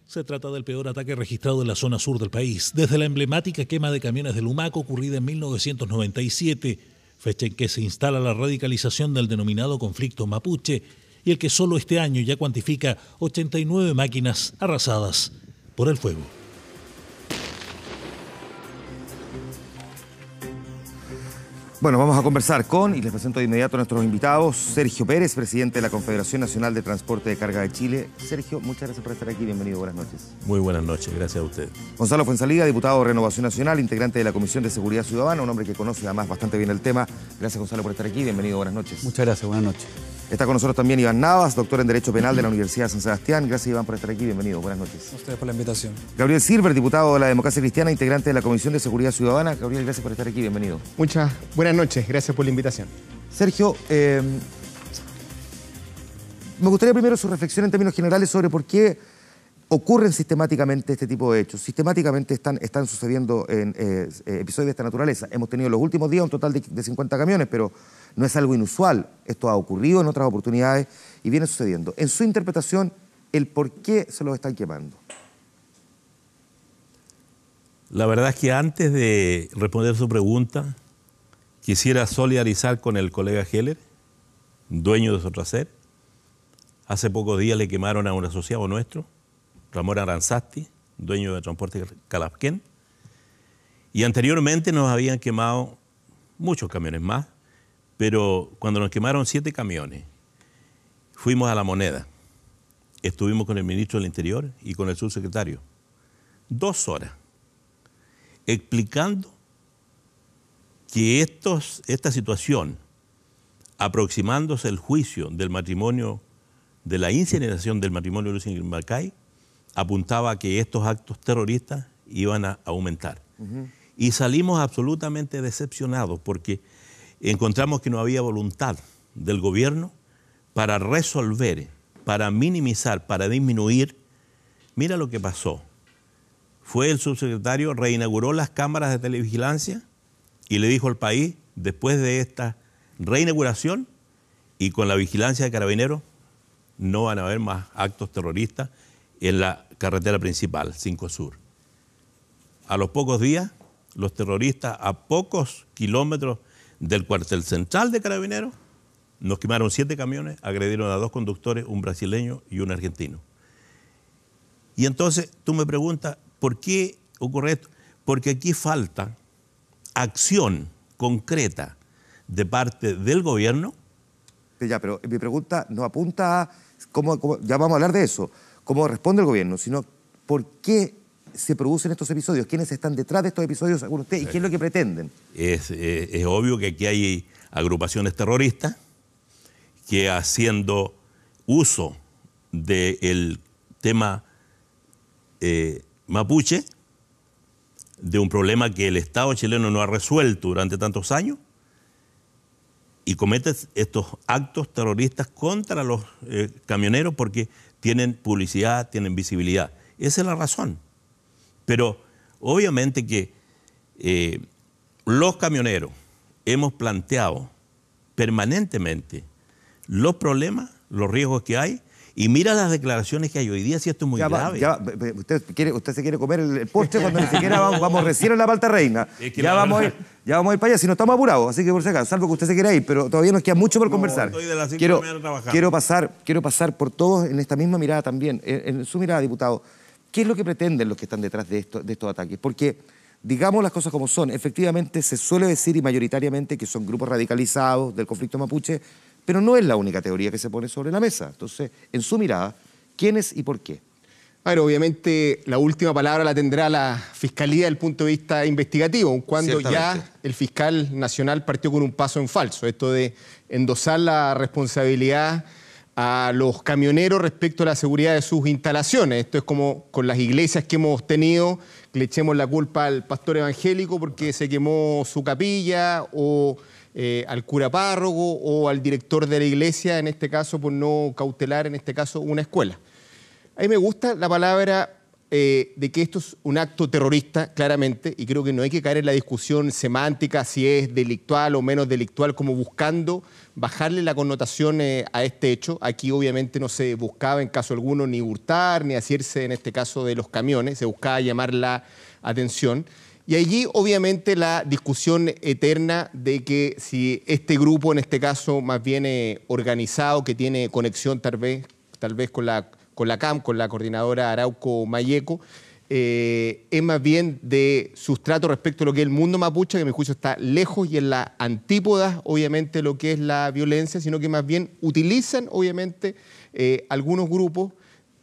Se trata del peor ataque registrado en la zona sur del país, desde la emblemática quema de camiones de Lumaco ocurrida en 1997, fecha en que se instala la radicalización del denominado conflicto mapuche, y el que solo este año ya cuantifica 89 máquinas arrasadas por el fuego. Bueno, vamos a conversar con, y les presento de inmediato a nuestros invitados, Sergio Pérez, presidente de la Confederación Nacional de Transporte de Carga de Chile. Sergio, muchas gracias por estar aquí, bienvenido, buenas noches. Muy buenas noches, gracias a usted. Gonzalo Fuenzalida, diputado de Renovación Nacional, integrante de la Comisión de Seguridad Ciudadana, un hombre que conoce además bastante bien el tema. Gracias, Gonzalo, por estar aquí, bienvenido, buenas noches. Muchas gracias, buenas noches. Está con nosotros también Iván Navas, doctor en Derecho Penal de la Universidad de San Sebastián. Gracias, Iván, por estar aquí, bienvenido, buenas noches. A ustedes por la invitación. Gabriel Silver, diputado de la Democracia Cristiana, integrante de la Comisión de Seguridad Ciudadana. Gabriel, gracias por estar aquí, bienvenido. Muchas buenas noches, gracias por la invitación. Sergio, me gustaría primero su reflexión en términos generales sobre por qué ocurren sistemáticamente este tipo de hechos. Sistemáticamente están sucediendo en episodios de esta naturaleza. Hemos tenido en los últimos días un total de 50 camiones, pero no es algo inusual. Esto ha ocurrido en otras oportunidades y viene sucediendo. En su interpretación, ¿el por qué se los están quemando? La verdad es que antes de responder su pregunta, quisiera solidarizar con el colega Heller, dueño de Sotracer. Hace pocos días le quemaron a un asociado nuestro, Ramón Aranzasti, dueño de Transporte Calafquén. Y anteriormente nos habían quemado muchos camiones más, pero cuando nos quemaron 7 camiones, fuimos a La Moneda. Estuvimos con el ministro del Interior y con el subsecretario 2 horas explicando que esta situación, aproximándose el juicio del matrimonio, de la incineración del matrimonio de Luxinger-Macay, apuntaba a que estos actos terroristas iban a aumentar. Y salimos absolutamente decepcionados porque encontramos que no había voluntad del gobierno para resolver, para minimizar, para disminuir. Mira lo que pasó. Fue el subsecretario, reinauguró las cámaras de televigilancia y le dijo al país, después de esta reinauguración y con la vigilancia de Carabineros, no van a haber más actos terroristas en la carretera principal, 5 Sur. A los pocos días, los terroristas a pocos kilómetros del cuartel central de Carabineros nos quemaron 7 camiones, agredieron a 2 conductores, un brasileño y un argentino. Y entonces tú me preguntas, ¿por qué ocurre esto? Porque aquí falta acción concreta de parte del gobierno. Ya, pero mi pregunta no apunta a cómo, ya vamos a hablar de eso, cómo responde el gobierno, sino por qué se producen estos episodios, quiénes están detrás de estos episodios, según usted, y qué es lo que pretenden. Es obvio que aquí hay agrupaciones terroristas que, haciendo uso del tema mapuche, de un problema que el Estado chileno no ha resuelto durante tantos años, y comete estos actos terroristas contra los camioneros porque tienen publicidad, tienen visibilidad. Esa es la razón. Pero obviamente que los camioneros hemos planteado permanentemente los problemas, los riesgos que hay, y mira las declaraciones que hay hoy día, si esto es muy grave. Usted se quiere comer el postre cuando ni siquiera vamos recién en la palta reina. Es que vamos a ir para allá, si no estamos apurados, así que por si acaso, salvo que usted se quiera ir, pero todavía nos queda mucho por conversar. Quiero pasar por todos en esta misma mirada también, en su mirada, diputado. ¿Qué es lo que pretenden los que están detrás de estos ataques? Porque, digamos las cosas como son, efectivamente se suele decir y mayoritariamente que son grupos radicalizados del conflicto mapuche, pero no es la única teoría que se pone sobre la mesa. Entonces, en su mirada, ¿quiénes y por qué? A ver, obviamente la última palabra la tendrá la Fiscalía desde el punto de vista investigativo, cuando ya el fiscal nacional partió con un paso en falso, esto de endosar la responsabilidad a los camioneros respecto a la seguridad de sus instalaciones. Esto es como con las iglesias que hemos tenido, que le echemos la culpa al pastor evangélico porque se quemó su capilla, o al cura párroco, o al director de la iglesia, en este caso por no cautelar, en este caso, una escuela. A mí me gusta la palabra de que esto es un acto terrorista, claramente, y creo que no hay que caer en la discusión semántica si es delictual o menos delictual, como buscando bajarle la connotación a este hecho. Aquí obviamente no se buscaba en caso alguno ni hurtar, ni hacerse en este caso de los camiones, se buscaba llamar la atención. Y allí obviamente la discusión eterna de que si este grupo, en este caso más bien organizado, que tiene conexión tal vez con la CAM, con la coordinadora Arauco Mayeco, es más bien de sustrato respecto a lo que es el mundo mapuche, que a mi juicio está lejos y en la antípoda, obviamente, lo que es la violencia, sino que más bien utilizan, obviamente, algunos grupos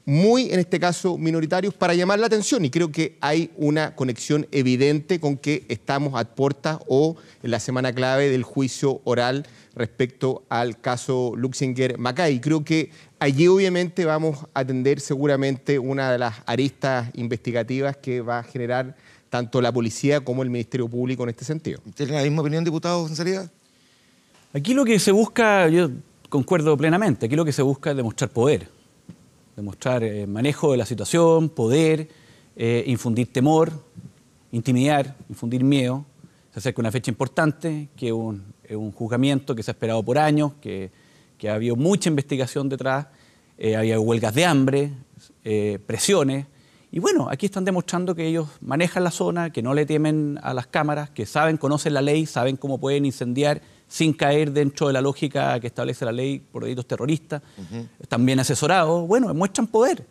muy, en este caso, minoritarios, para llamar la atención. Y creo que hay una conexión evidente con que estamos a puertas o en la semana clave del juicio oral respecto al caso Luxinger-Macay. Creo que allí obviamente vamos a atender seguramente una de las aristas investigativas que va a generar tanto la policía como el Ministerio Público en este sentido. ¿Tiene la misma opinión, diputado, en seriedad? Aquí lo que se busca, yo concuerdo plenamente, aquí lo que se busca es demostrar poder, demostrar manejo de la situación, poder, infundir temor, intimidar, infundir miedo. Se acerca una fecha importante, que es un juzgamiento que se ha esperado por años, que ha habido mucha investigación detrás, había huelgas de hambre, presiones, y bueno, aquí están demostrando que ellos manejan la zona, que no le temen a las cámaras, que saben, conocen la ley, saben cómo pueden incendiar sin caer dentro de la lógica que establece la ley por delitos terroristas, están bien asesorados, bueno, muestran poder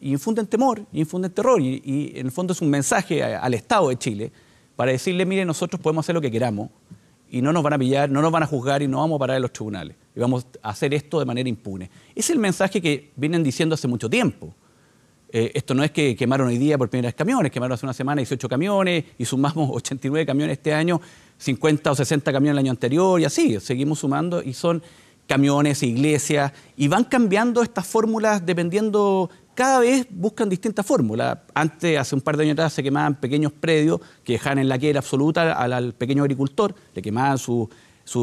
y infunden temor, infunden terror, y en el fondo es un mensaje al Estado de Chile para decirle, mire, nosotros podemos hacer lo que queramos, y no nos van a pillar, no nos van a juzgar y no vamos a parar en los tribunales. Y vamos a hacer esto de manera impune. Es el mensaje que vienen diciendo hace mucho tiempo. Esto no es que quemaron hoy día por primera vez camiones, quemaron hace una semana 18 camiones y sumamos 89 camiones este año, 50 o 60 camiones el año anterior y así, seguimos sumando y son camiones, iglesias, y van cambiando estas fórmulas dependiendo, cada vez buscan distintas fórmulas. Antes, hace un par de años atrás, se quemaban pequeños predios que dejaban en la quiebra absoluta al pequeño agricultor, le quemaban sus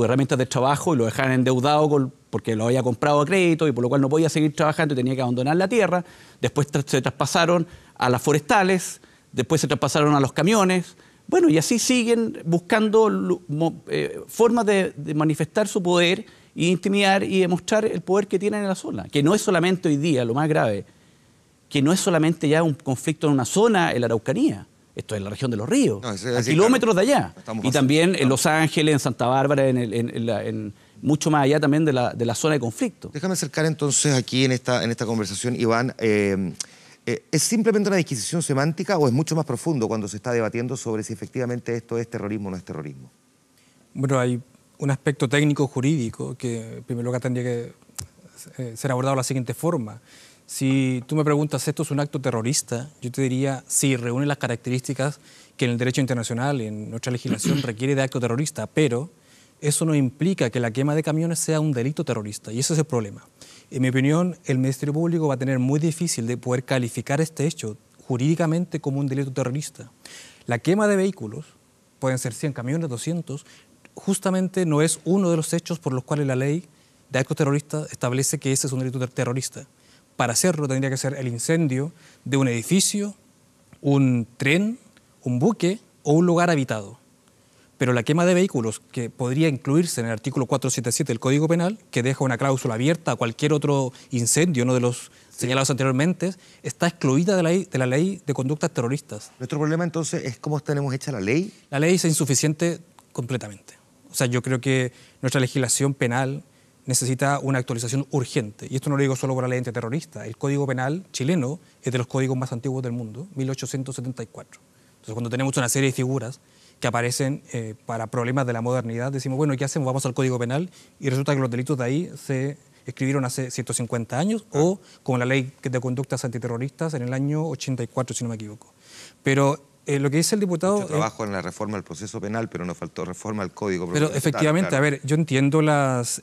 herramientas de trabajo y lo dejaban endeudado porque lo había comprado a crédito y por lo cual no podía seguir trabajando y tenía que abandonar la tierra. Después se traspasaron a las forestales, después se traspasaron a los camiones. Bueno, y así siguen buscando formas de manifestar su poder e intimidar y demostrar el poder que tienen en la zona, que no es solamente hoy día, lo más grave, que no es solamente ya un conflicto en una zona, en la Araucanía. Esto es la región de los ríos, a kilómetros de allá. Y también en Los Ángeles, en Santa Bárbara, mucho más allá también de la zona de conflicto. Déjame acercar entonces aquí en esta conversación, Iván. ¿Es simplemente una disquisición semántica o es mucho más profundo cuando se está debatiendo sobre si efectivamente esto es terrorismo o no es terrorismo? Bueno, hay un aspecto técnico jurídico que en primer lugar tendría que ser abordado de la siguiente forma. Si tú me preguntas, ¿esto es un acto terrorista? Yo te diría, sí, reúne las características que en el derecho internacional y en nuestra legislación requiere de acto terrorista, pero eso no implica que la quema de camiones sea un delito terrorista, y ese es el problema. En mi opinión, el Ministerio Público va a tener muy difícil de poder calificar este hecho jurídicamente como un delito terrorista. La quema de vehículos, pueden ser 100 camiones, 200, justamente no es uno de los hechos por los cuales la ley de actos terroristas establece que ese es un delito terrorista. Para hacerlo tendría que ser el incendio de un edificio, un tren, un buque o un lugar habitado. Pero la quema de vehículos, que podría incluirse en el artículo 477 del Código Penal, que deja una cláusula abierta a cualquier otro incendio, no de los señalados anteriormente, está excluida de la ley de conductas terroristas. ¿Nuestro problema entonces es cómo tenemos hecha la ley? La ley es insuficiente completamente. O sea, yo creo que nuestra legislación penal necesita una actualización urgente. Y esto no lo digo solo por la ley antiterrorista. El Código Penal chileno es de los códigos más antiguos del mundo, 1874. Entonces, cuando tenemos una serie de figuras que aparecen para problemas de la modernidad, decimos, bueno, ¿qué hacemos? Vamos al Código Penal y resulta que los delitos de ahí se escribieron hace 150 años o como la ley de conductas antiterroristas en el año 84, si no me equivoco. Pero lo que dice el diputado... Mucho trabajo en la reforma del proceso penal, pero nos faltó reforma al Código. Pero efectivamente, claro. A ver, yo entiendo las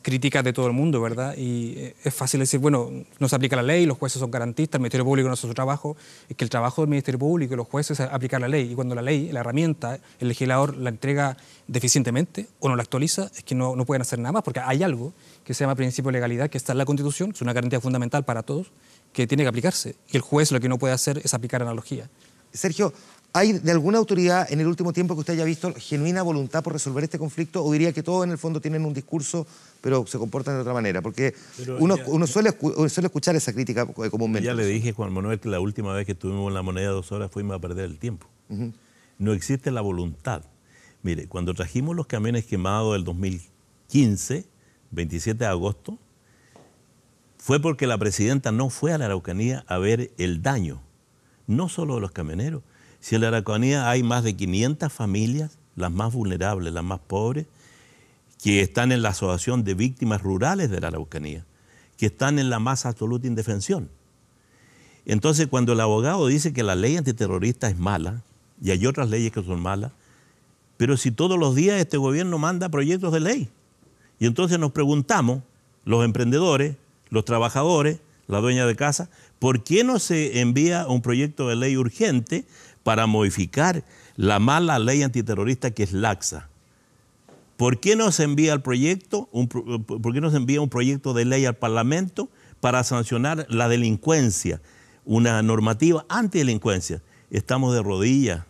críticas de todo el mundo, ¿verdad? Y es fácil decir, bueno, no se aplica la ley, los jueces son garantistas, el Ministerio Público no hace su trabajo. Es que el trabajo del Ministerio Público y los jueces es aplicar la ley. Y cuando la ley, la herramienta, el legislador la entrega deficientemente o no la actualiza, es que no pueden hacer nada más, porque hay algo que se llama principio de legalidad, que está en la Constitución, es una garantía fundamental para todos, que tiene que aplicarse. Y el juez lo que no puede hacer es aplicar analogía. Sergio, ¿hay de alguna autoridad en el último tiempo que usted haya visto genuina voluntad por resolver este conflicto? ¿O diría que todos en el fondo tienen un discurso, pero se comportan de otra manera? Porque uno suele escuchar esa crítica comúnmente. Ya le dije, Juan Manuel, que la última vez que estuvimos en La Moneda 2 horas fuimos a perder el tiempo. No existe la voluntad. Mire, cuando trajimos los camiones quemados del 2015, 27 de agosto, fue porque la presidenta no fue a la Araucanía a ver el daño, no solo de los camioneros. Si en la Araucanía hay más de 500 familias, las más vulnerables, las más pobres, que están en la Asociación de Víctimas Rurales de la Araucanía, que están en la más absoluta indefensión. Entonces, cuando el abogado dice que la ley antiterrorista es mala, y hay otras leyes que son malas, pero si todos los días este gobierno manda proyectos de ley, y entonces nos preguntamos, los emprendedores, los trabajadores, la dueña de casa, ¿por qué no se envía un proyecto de ley urgente para modificar la mala ley antiterrorista que es laxa? ¿Por qué no se envía un proyecto de ley al Parlamento para sancionar la delincuencia, una normativa antidelincuencia? Estamos de rodillas.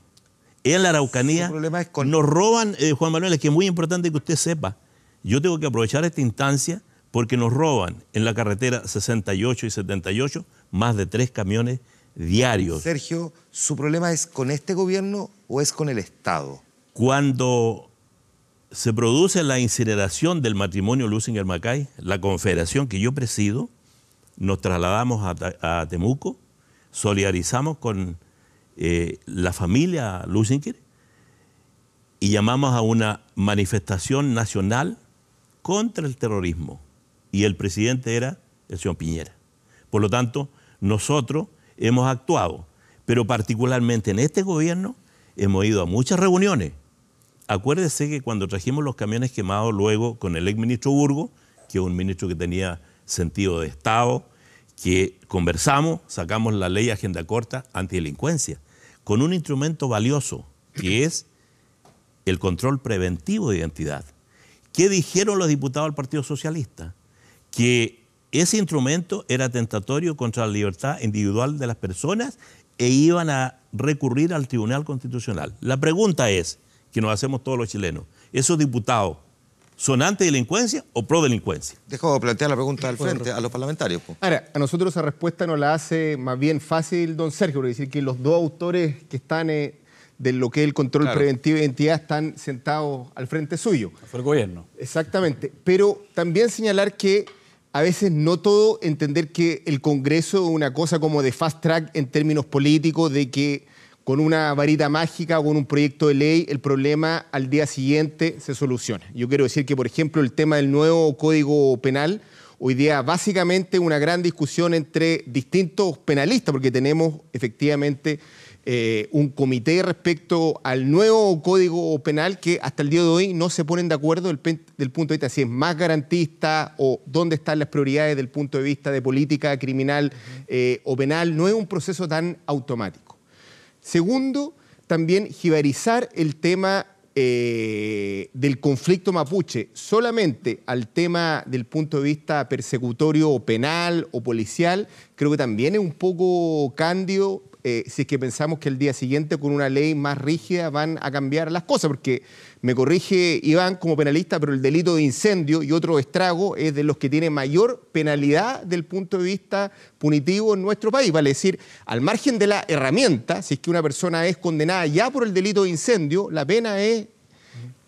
En la Araucanía nos roban, Juan Manuel, es que es muy importante que usted sepa, yo tengo que aprovechar esta instancia porque nos roban en la carretera 68 y 78 más de 3 camiones diarios. Sergio, ¿su problema es con este gobierno o es con el Estado? Cuando se produce la incineración del matrimonio Lusinger-Macay, la confederación que yo presido, nos trasladamos a Temuco, solidarizamos con la familia Lusinger y llamamos a una manifestación nacional contra el terrorismo. Y el presidente era el señor Piñera. Por lo tanto, nosotros hemos actuado, pero particularmente en este gobierno hemos ido a muchas reuniones. Acuérdese que cuando trajimos los camiones quemados luego con el exministro Burgos, que es un ministro que tenía sentido de Estado, que conversamos, sacamos la ley Agenda Corta antidelincuencia, con un instrumento valioso, que es el control preventivo de identidad. ¿Qué dijeron los diputados del Partido Socialista? Que ese instrumento era tentatorio contra la libertad individual de las personas e iban a recurrir al Tribunal Constitucional. La pregunta es, que nos hacemos todos los chilenos, ¿esos diputados son antidelincuencia o prodelincuencia? Dejo de plantear la pregunta al frente, a los parlamentarios. Ahora, a nosotros esa respuesta nos la hace más bien fácil don Sergio, porque decir que los dos autores que están de lo que es el control preventivo de identidad están sentados al frente suyo. Fue el gobierno. Exactamente. Pero también señalar que a veces no todo entender que el Congreso es una cosa como de fast track en términos políticos, de que con una varita mágica o con un proyecto de ley el problema al día siguiente se soluciona. Yo quiero decir que, por ejemplo, el tema del nuevo Código Penal, hoy día básicamente una gran discusión entre distintos penalistas, porque tenemos efectivamente un comité respecto al nuevo Código Penal que hasta el día de hoy no se ponen de acuerdo del punto de vista si es más garantista o dónde están las prioridades del punto de vista de política criminal o penal. No es un proceso tan automático. Segundo, también jibarizar el tema del conflicto mapuche solamente al tema del punto de vista persecutorio o penal o policial, creo que también es un poco cándido si es que pensamos que el día siguiente con una ley más rígida van a cambiar las cosas, porque me corrige Iván como penalista, pero el delito de incendio y otro estrago es de los que tiene mayor penalidad del punto de vista punitivo en nuestro país. Vale decir, al margen de la herramienta, si es que una persona es condenada ya por el delito de incendio, la pena es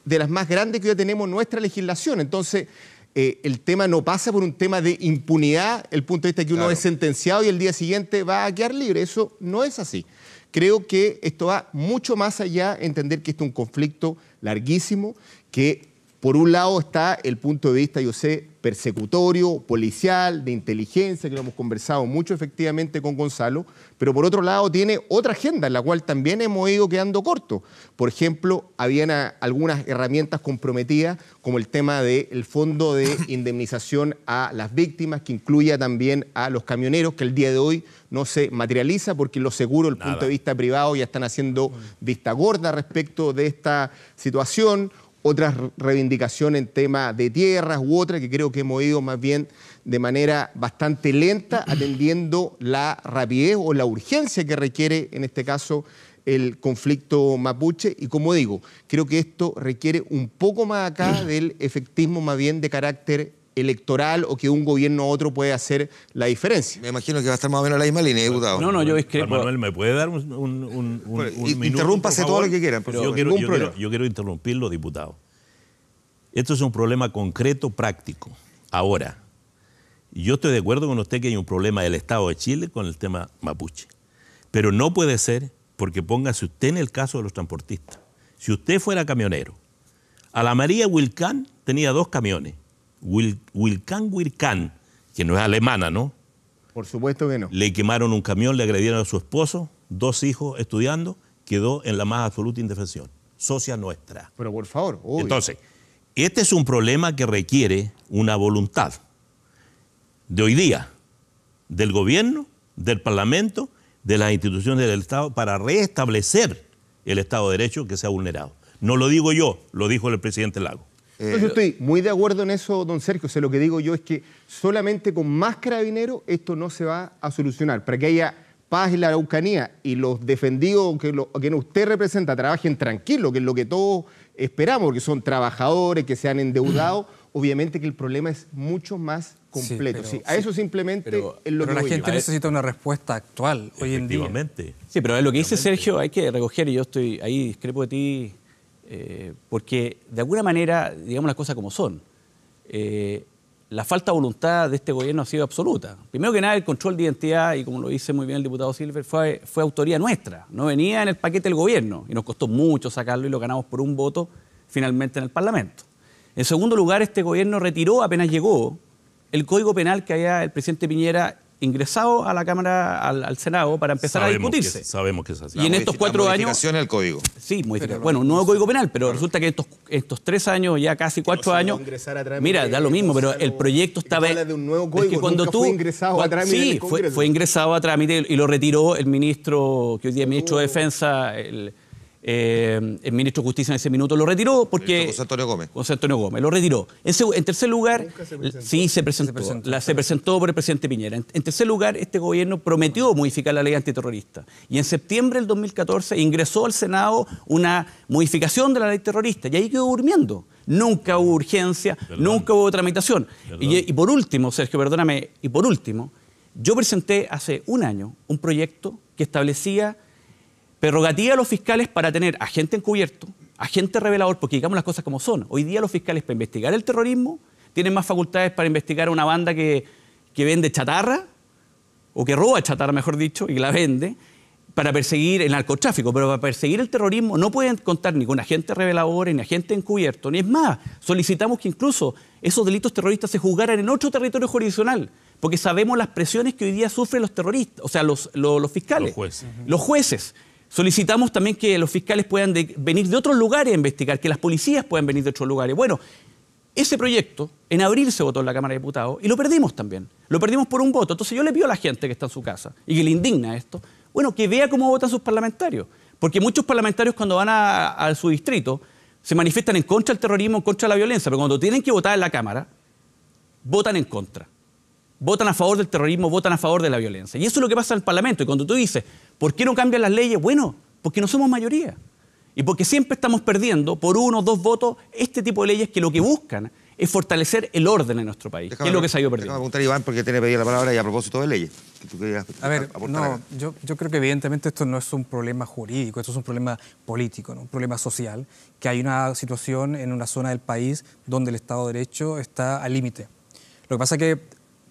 de las más grandes que ya tenemos en nuestra legislación. Entonces, el tema no pasa por un tema de impunidad, el punto de vista que uno es sentenciado y el día siguiente va a quedar libre. Eso no es así. Creo que esto va mucho más allá, entender que esto es un conflicto larguísimo, que por un lado está el punto de vista, yo sé, persecutorio, policial, de inteligencia, que lo hemos conversado mucho efectivamente con Gonzalo, pero por otro lado tiene otra agenda en la cual también hemos ido quedando cortos. Por ejemplo, habían algunas herramientas comprometidas, como el tema del fondo de indemnización a las víctimas, que incluya también a los camioneros, que el día de hoy no se materializa porque los seguros, desde el punto de vista privado, ya están haciendo vista gorda respecto de esta situación. Otras reivindicaciones en tema de tierras u otras que creo que hemos ido más bien de manera bastante lenta, atendiendo la rapidez o la urgencia que requiere en este caso el conflicto mapuche. Y como digo, creo que esto requiere un poco más acá del efectismo más bien de carácter electoral o que un gobierno u otro puede hacer la diferencia. Me imagino que va a estar más o menos la misma línea, diputado. No, yo discrepo. Manuel, ¿me puede dar un minuto? Interrúmpase todo lo que quiera. Pero yo quiero interrumpirlo, diputado. Esto es un problema concreto, práctico. Ahora, yo estoy de acuerdo con usted que hay un problema del Estado de Chile con el tema mapuche. Pero no puede ser, porque póngase usted en el caso de los transportistas. Si usted fuera camionero, a la María Wilcán tenía 2 camiones. Wilcán, que no es alemana, ¿no? Por supuesto que no. Le quemaron un camión, le agredieron a su esposo, 2 hijos estudiando, quedó en la más absoluta indefensión. Socia nuestra. Pero por favor, obvio. Entonces, este es un problema que requiere una voluntad de hoy día, del gobierno, del Parlamento, de las instituciones del Estado, para restablecer el Estado de Derecho que se ha vulnerado. No lo digo yo, lo dijo el presidente Lagos. Yo estoy muy de acuerdo en eso, don Sergio. O sea, lo que digo yo es que solamente con más carabineros esto no se va a solucionar. Para que haya paz en la Araucanía y los defendidos que usted representa trabajen tranquilos, que es lo que todos esperamos, porque son trabajadores que se han endeudado, obviamente que el problema es mucho más completo. A eso simplemente es lo que la gente necesita una respuesta actual hoy en día. Sí, pero lo que dice Sergio hay que recoger, y yo estoy ahí, discrepo de ti, porque de alguna manera, digamos las cosas como son, la falta de voluntad de este gobierno ha sido absoluta. Primero que nada, el control de identidad, y como lo dice muy bien el diputado Silver, fue autoría nuestra, no venía en el paquete del gobierno, y nos costó mucho sacarlo y lo ganamos por un voto finalmente en el Parlamento. En segundo lugar, este gobierno retiró, apenas llegó, el Código Penal que había el presidente Piñera ingresado a la Cámara, al Senado, para empezar a discutirse. Sabemos que es así. Y en estos 4 años... Modificación del Código. Sí, bueno, un nuevo Código Penal, pero resulta que estos 3 años, ya casi 4 años... Mira, da lo mismo, pero el proyecto estaba... de un nuevo código, es que cuando fue ingresado a trámite en el Congreso. Fue ingresado a trámite y lo retiró el ministro, que hoy día es ministro de Defensa, el ministro de Justicia en ese minuto lo retiró porque... José Antonio Gómez. José Antonio Gómez, lo retiró. En tercer lugar, se presentó por el presidente Piñera. En tercer lugar, este gobierno prometió modificar la ley antiterrorista. Y en septiembre del 2014 ingresó al Senado una modificación de la ley terrorista. Y ahí quedó durmiendo. Nunca hubo urgencia, nunca hubo tramitación. Y por último, Sergio, perdóname, yo presenté hace un año un proyecto que establecía prerrogativa a los fiscales para tener agente encubierto, agente revelador, porque digamos las cosas como son. Hoy día los fiscales para investigar el terrorismo tienen más facultades para investigar a una banda que vende chatarra, o que roba chatarra, mejor dicho, y la vende, para perseguir el narcotráfico. Pero para perseguir el terrorismo no pueden contar ni con agentes reveladores, ni agente encubierto, ni es más. Solicitamos que incluso esos delitos terroristas se juzgaran en otro territorio jurisdiccional, porque sabemos las presiones que hoy día sufren los terroristas, o sea, los fiscales. Los jueces. Solicitamos también que los fiscales puedan venir de otros lugares a investigar, que las policías puedan venir de otros lugares. Bueno, ese proyecto en abril se votó en la Cámara de Diputados y lo perdimos también. Lo perdimos por un voto. Entonces yo le pido a la gente que está en su casa y que le indigna esto, bueno, que vea cómo votan sus parlamentarios. Porque muchos parlamentarios cuando van a su distrito se manifiestan en contra del terrorismo, en contra de la violencia, pero cuando tienen que votar en la Cámara, votan en contra. Votan a favor del terrorismo, votan a favor de la violencia. Y eso es lo que pasa en el Parlamento. Y cuando tú dices, ¿por qué no cambian las leyes? Bueno, porque no somos mayoría. Y porque siempre estamos perdiendo por 1 o 2 votos este tipo de leyes que lo que buscan es fortalecer el orden en nuestro país, que es lo que se ha ido perdiendo. Déjame preguntar a Iván, porque tiene pedido la palabra y a propósito de leyes. Que tú querías a ver, aportar. no, yo creo que evidentemente esto no es un problema jurídico, esto es un problema político, ¿no? Un problema social, que hay una situación en una zona del país donde el Estado de Derecho está al límite. Lo que pasa es que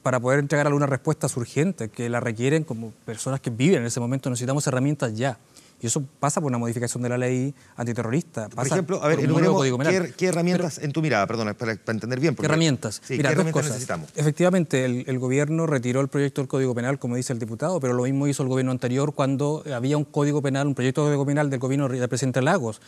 para poder entregar algunas respuestas urgentes que la requieren como personas que viven en ese momento, necesitamos herramientas ya. Y eso pasa por una modificación de la ley antiterrorista. Por ejemplo, a ver, enumeremos ¿qué herramientas, en tu mirada, perdona, para entender bien? ¿Qué herramientas? Sí, Mira, ¿qué dos herramientas cosas. necesitamos? Efectivamente, el gobierno retiró el proyecto del Código Penal, como dice el diputado, pero lo mismo hizo el gobierno anterior cuando había un Código Penal, un proyecto de Código Penal del gobierno del presidente Lagos.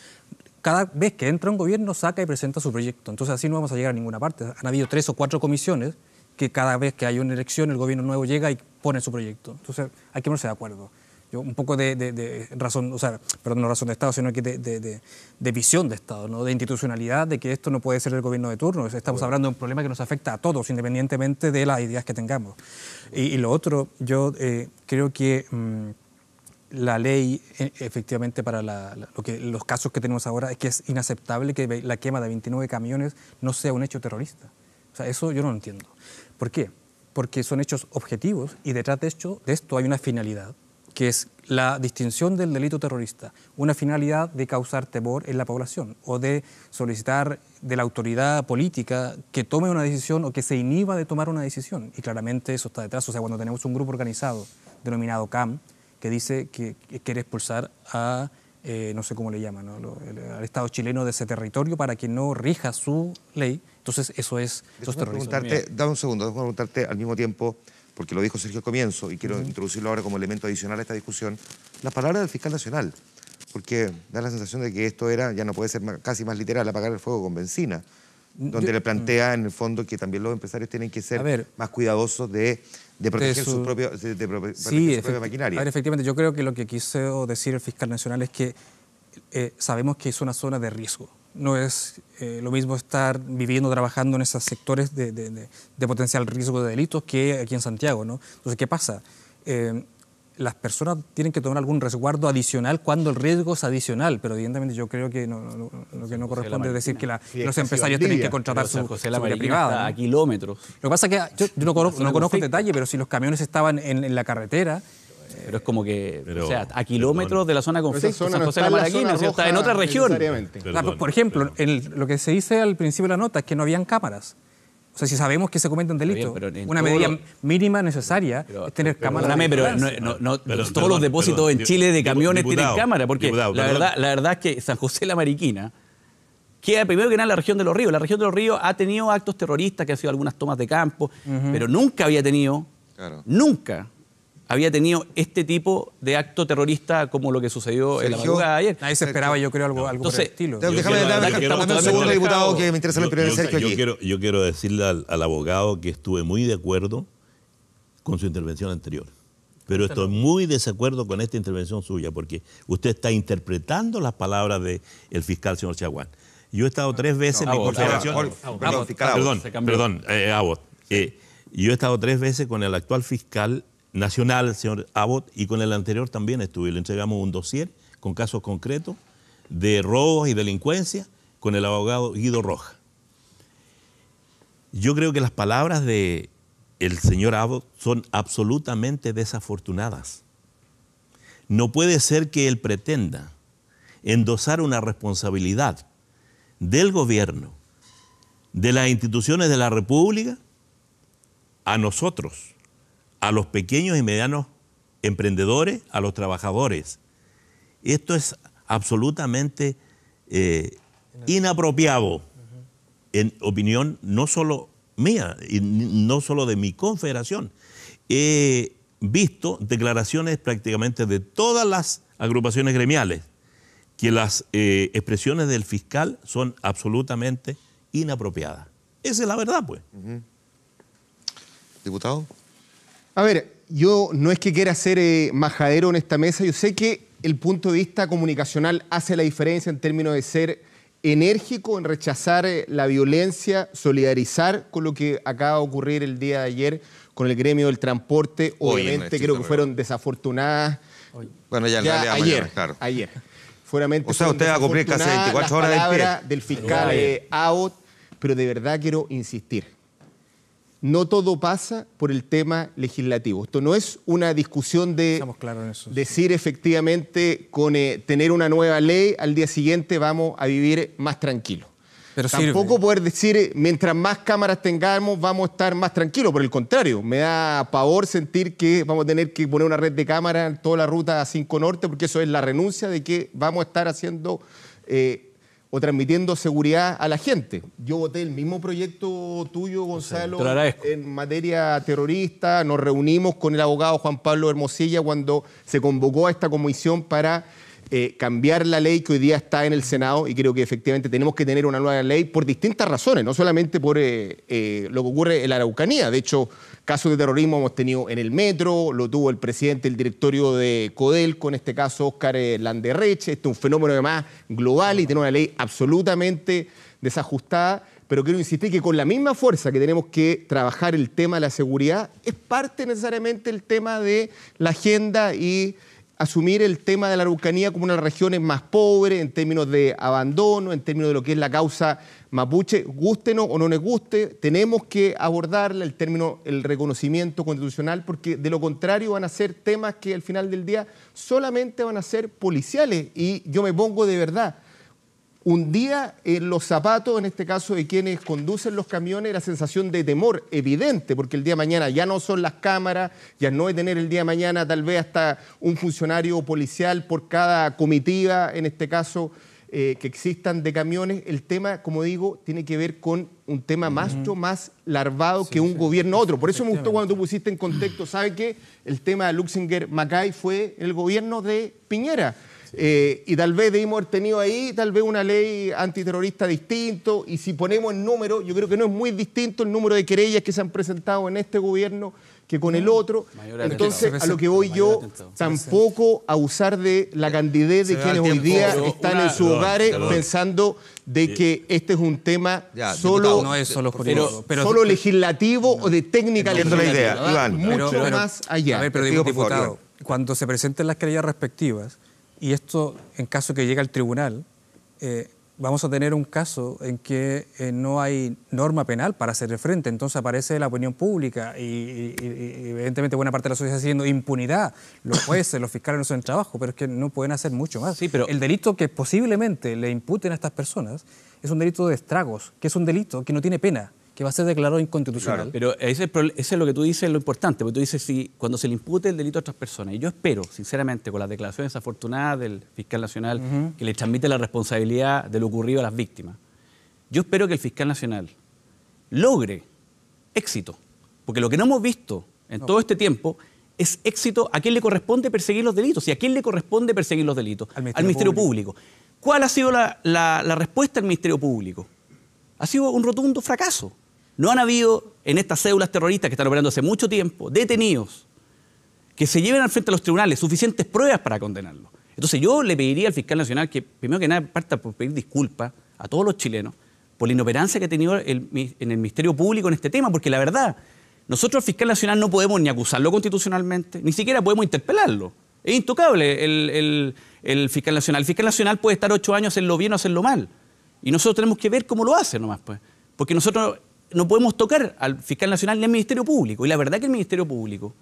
Cada vez que entra un gobierno, saca y presenta su proyecto. Entonces así no vamos a llegar a ninguna parte. Han habido 3 o 4 comisiones que cada vez que hay una elección, el gobierno nuevo llega y pone su proyecto. Entonces hay que ponerse de acuerdo. Un poco de razón, o sea, perdón, no razón de Estado, sino que de visión de Estado, ¿no? De institucionalidad, de que esto no puede ser el gobierno de turno. Estamos hablando de un problema que nos afecta a todos, independientemente de las ideas que tengamos. Y lo otro, yo creo que la ley, efectivamente, para los casos que tenemos ahora, es que es inaceptable que la quema de 29 camiones no sea un hecho terrorista. O sea, eso yo no lo entiendo. ¿Por qué? Porque son hechos objetivos y detrás de esto hay una finalidad, que es la distinción del delito terrorista, una finalidad de causar temor en la población o de solicitar de la autoridad política que tome una decisión o que se inhiba de tomar una decisión. Y claramente eso está detrás. O sea, cuando tenemos un grupo organizado denominado CAM que dice que quiere expulsar a, no sé cómo le llaman, ¿no? al Estado chileno de ese territorio para que no rija su ley, entonces eso es terrorismo. Dame un segundo, déjame preguntarte al mismo tiempo, porque lo dijo Sergio al comienzo, y quiero introducirlo ahora como elemento adicional a esta discusión, las palabras del fiscal nacional, porque da la sensación de que esto ya no puede ser casi más literal, apagar el fuego con benzina, donde le plantea en el fondo que también los empresarios tienen que ser más cuidadosos de proteger su propia maquinaria. A ver, efectivamente, yo creo que lo que quiso decir el fiscal nacional es que sabemos que es una zona de riesgo. No es lo mismo estar viviendo, trabajando en esos sectores de potencial riesgo de delitos que aquí en Santiago, ¿no? Entonces, ¿qué pasa? Las personas tienen que tomar algún resguardo adicional cuando el riesgo es adicional, pero evidentemente yo creo que lo que no corresponde es decir que los empresarios tienen que contratar su seguridad privada, a kilómetros. Lo que pasa es que yo no conozco el detalle, pero si los camiones estaban en la carretera... Pero es como que, o sea, a kilómetros de la zona de conflicto, San José de la Maraquina, está en otra región. Por ejemplo, lo que se dice al principio de la nota es que no habían cámaras. O sea, si sabemos que se cometen delitos, una medida mínima necesaria es tener cámaras. Pero todos los depósitos en Chile de camiones tienen cámara, porque la verdad es que San José de la Mariquina queda primero que nada en la región de Los Ríos. La región de Los Ríos ha tenido actos terroristas, que han sido algunas tomas de campo, pero nunca había tenido, este tipo de acto terrorista como lo que sucedió en la madrugada de ayer. Nadie se esperaba, yo creo, algo por el estilo. Déjame un segundo, diputado, que me interesa la opinión de Sergio aquí. Yo quiero decirle al abogado que estuve muy de acuerdo con su intervención anterior. Pero estoy muy desacuerdo con esta intervención suya, porque usted está interpretando las palabras del fiscal señor Chaguán. Yo he estado 3 veces en mi confederación. Perdón, Abbott. Yo he estado 3 veces con el actual fiscal nacional, el señor Abbott, y con el anterior también estuve. Le entregamos un dossier con casos concretos de robos y delincuencia con el abogado Guido Roja. Yo creo que las palabras del señor Abbott son absolutamente desafortunadas. No puede ser que él pretenda endosar una responsabilidad del gobierno, de las instituciones de la República, a nosotros, a los pequeños y medianos emprendedores, a los trabajadores. Esto es absolutamente inapropiado, en opinión no solo mía y no solo de mi confederación. He visto declaraciones prácticamente de todas las agrupaciones gremiales que las expresiones del fiscal son absolutamente inapropiadas. Esa es la verdad, pues. Diputado. A ver, yo no es que quiera ser majadero en esta mesa, yo sé que el punto de vista comunicacional hace la diferencia en términos de ser enérgico en rechazar la violencia, solidarizar con lo que acaba de ocurrir el día de ayer con el gremio del transporte. Obviamente creo que fueron desafortunadas. Bueno, ya ayer. O sea, usted va a cumplir casi 24 horas del pie. Del fiscal Abbott, pero de verdad quiero insistir. No todo pasa por el tema legislativo. Esto no es una discusión de decir efectivamente con tener una nueva ley, al día siguiente vamos a vivir más tranquilos. Pero tampoco poder decir, mientras más cámaras tengamos, vamos a estar más tranquilos. Por el contrario, me da pavor sentir que vamos a tener que poner una red de cámaras en toda la ruta 5 Norte, porque eso es la renuncia de que vamos a estar haciendo o transmitiendo seguridad a la gente. Yo voté el mismo proyecto tuyo, Gonzalo, en materia terrorista. Nos reunimos con el abogado Juan Pablo Hermosilla cuando se convocó a esta comisión para cambiar la ley que hoy día está en el Senado, y creo que efectivamente tenemos que tener una nueva ley por distintas razones, no solamente por lo que ocurre en la Araucanía. De hecho, casos de terrorismo hemos tenido en el metro, lo tuvo el presidente del directorio de Codelco, en este caso Óscar Landerreche. Este es un fenómeno además global y tiene una ley absolutamente desajustada. Pero quiero insistir que con la misma fuerza que tenemos que trabajar el tema de la seguridad, es parte necesariamente el tema de la agenda y asumir el tema de la Araucanía como una de las regiones más pobres en términos de abandono, en términos de lo que es la causa mapuche. Gústenos o no nos guste, tenemos que abordarla, el reconocimiento constitucional, porque de lo contrario van a ser temas que al final del día solamente van a ser policiales. Y yo me pongo de verdad un día en los zapatos, en este caso de quienes conducen los camiones, la sensación de temor evidente, porque el día de mañana ya no son las cámaras, ya no es tener el día de mañana tal vez hasta un funcionario policial por cada comitiva, en este caso, que existan de camiones. El tema, como digo, tiene que ver con un tema mucho más larvado que un gobierno a otro. Por eso me gustó cuando tú pusiste en contexto, ¿sabe qué? El tema de Luxinger-Macay fue el gobierno de Piñera. Y tal vez debimos haber tenido ahí tal vez una ley antiterrorista distinto, y si ponemos el número, yo creo que no es muy distinto el número de querellas que se han presentado en este gobierno que con el otro. Entonces, a lo que voy yo, tampoco abusar de la candidez de quienes hoy día están en sus hogares pensando de que este es un tema solo legislativo o de técnica legislativa. Iván, mucho más allá. A ver, pero diputado, cuando se presenten las querellas respectivas, y esto, en caso que llegue al tribunal, vamos a tener un caso en que no hay norma penal para hacerle frente. Entonces aparece la opinión pública y evidentemente buena parte de la sociedad haciendo impunidad. Los jueces, los fiscales no hacen trabajo, pero es que no pueden hacer mucho más. Sí, pero el delito que posiblemente le imputen a estas personas es un delito de estragos, que es un delito que no tiene pena, que va a ser declarado inconstitucional. Claro, pero ese es lo que tú dices, lo importante, porque tú dices, cuando se le impute el delito a otras personas, y yo espero, sinceramente, con las declaraciones desafortunadas del fiscal nacional, que le transmite la responsabilidad de lo ocurrido a las víctimas, yo espero que el fiscal nacional logre éxito, porque lo que no hemos visto en todo este tiempo es éxito a quién le corresponde perseguir los delitos, y a quién le corresponde perseguir los delitos, al Ministerio Público. ¿Cuál ha sido la respuesta del Ministerio Público? Ha sido un rotundo fracaso. No han habido en estas células terroristas que están operando hace mucho tiempo detenidos que se lleven al frente de los tribunales suficientes pruebas para condenarlos. Entonces yo le pediría al fiscal nacional que, primero que nada, parta por pedir disculpas a todos los chilenos por la inoperancia que ha tenido en el Ministerio Público en este tema, porque la verdad, nosotros al fiscal nacional no podemos ni acusarlo constitucionalmente, ni siquiera podemos interpelarlo. Es intocable el fiscal nacional. El fiscal nacional puede estar 8 años hacerlo bien o hacerlo mal. Y nosotros tenemos que ver cómo lo hace nomás, pues. Porque nosotros no podemos tocar al fiscal nacional ni al Ministerio Público. Y la verdad que el Ministerio Público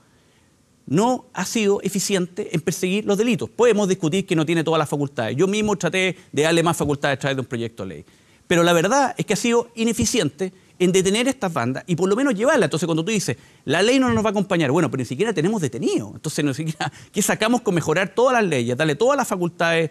no ha sido eficiente en perseguir los delitos. Podemos discutir que no tiene todas las facultades. Yo mismo traté de darle más facultades a través de un proyecto de ley. Pero la verdad es que ha sido ineficiente en detener estas bandas y por lo menos llevarla. Entonces, cuando tú dices, la ley no nos va a acompañar, bueno, pero ni siquiera tenemos detenidos. Entonces, ni siquiera, ¿qué sacamos con mejorar todas las leyes, darle todas las facultades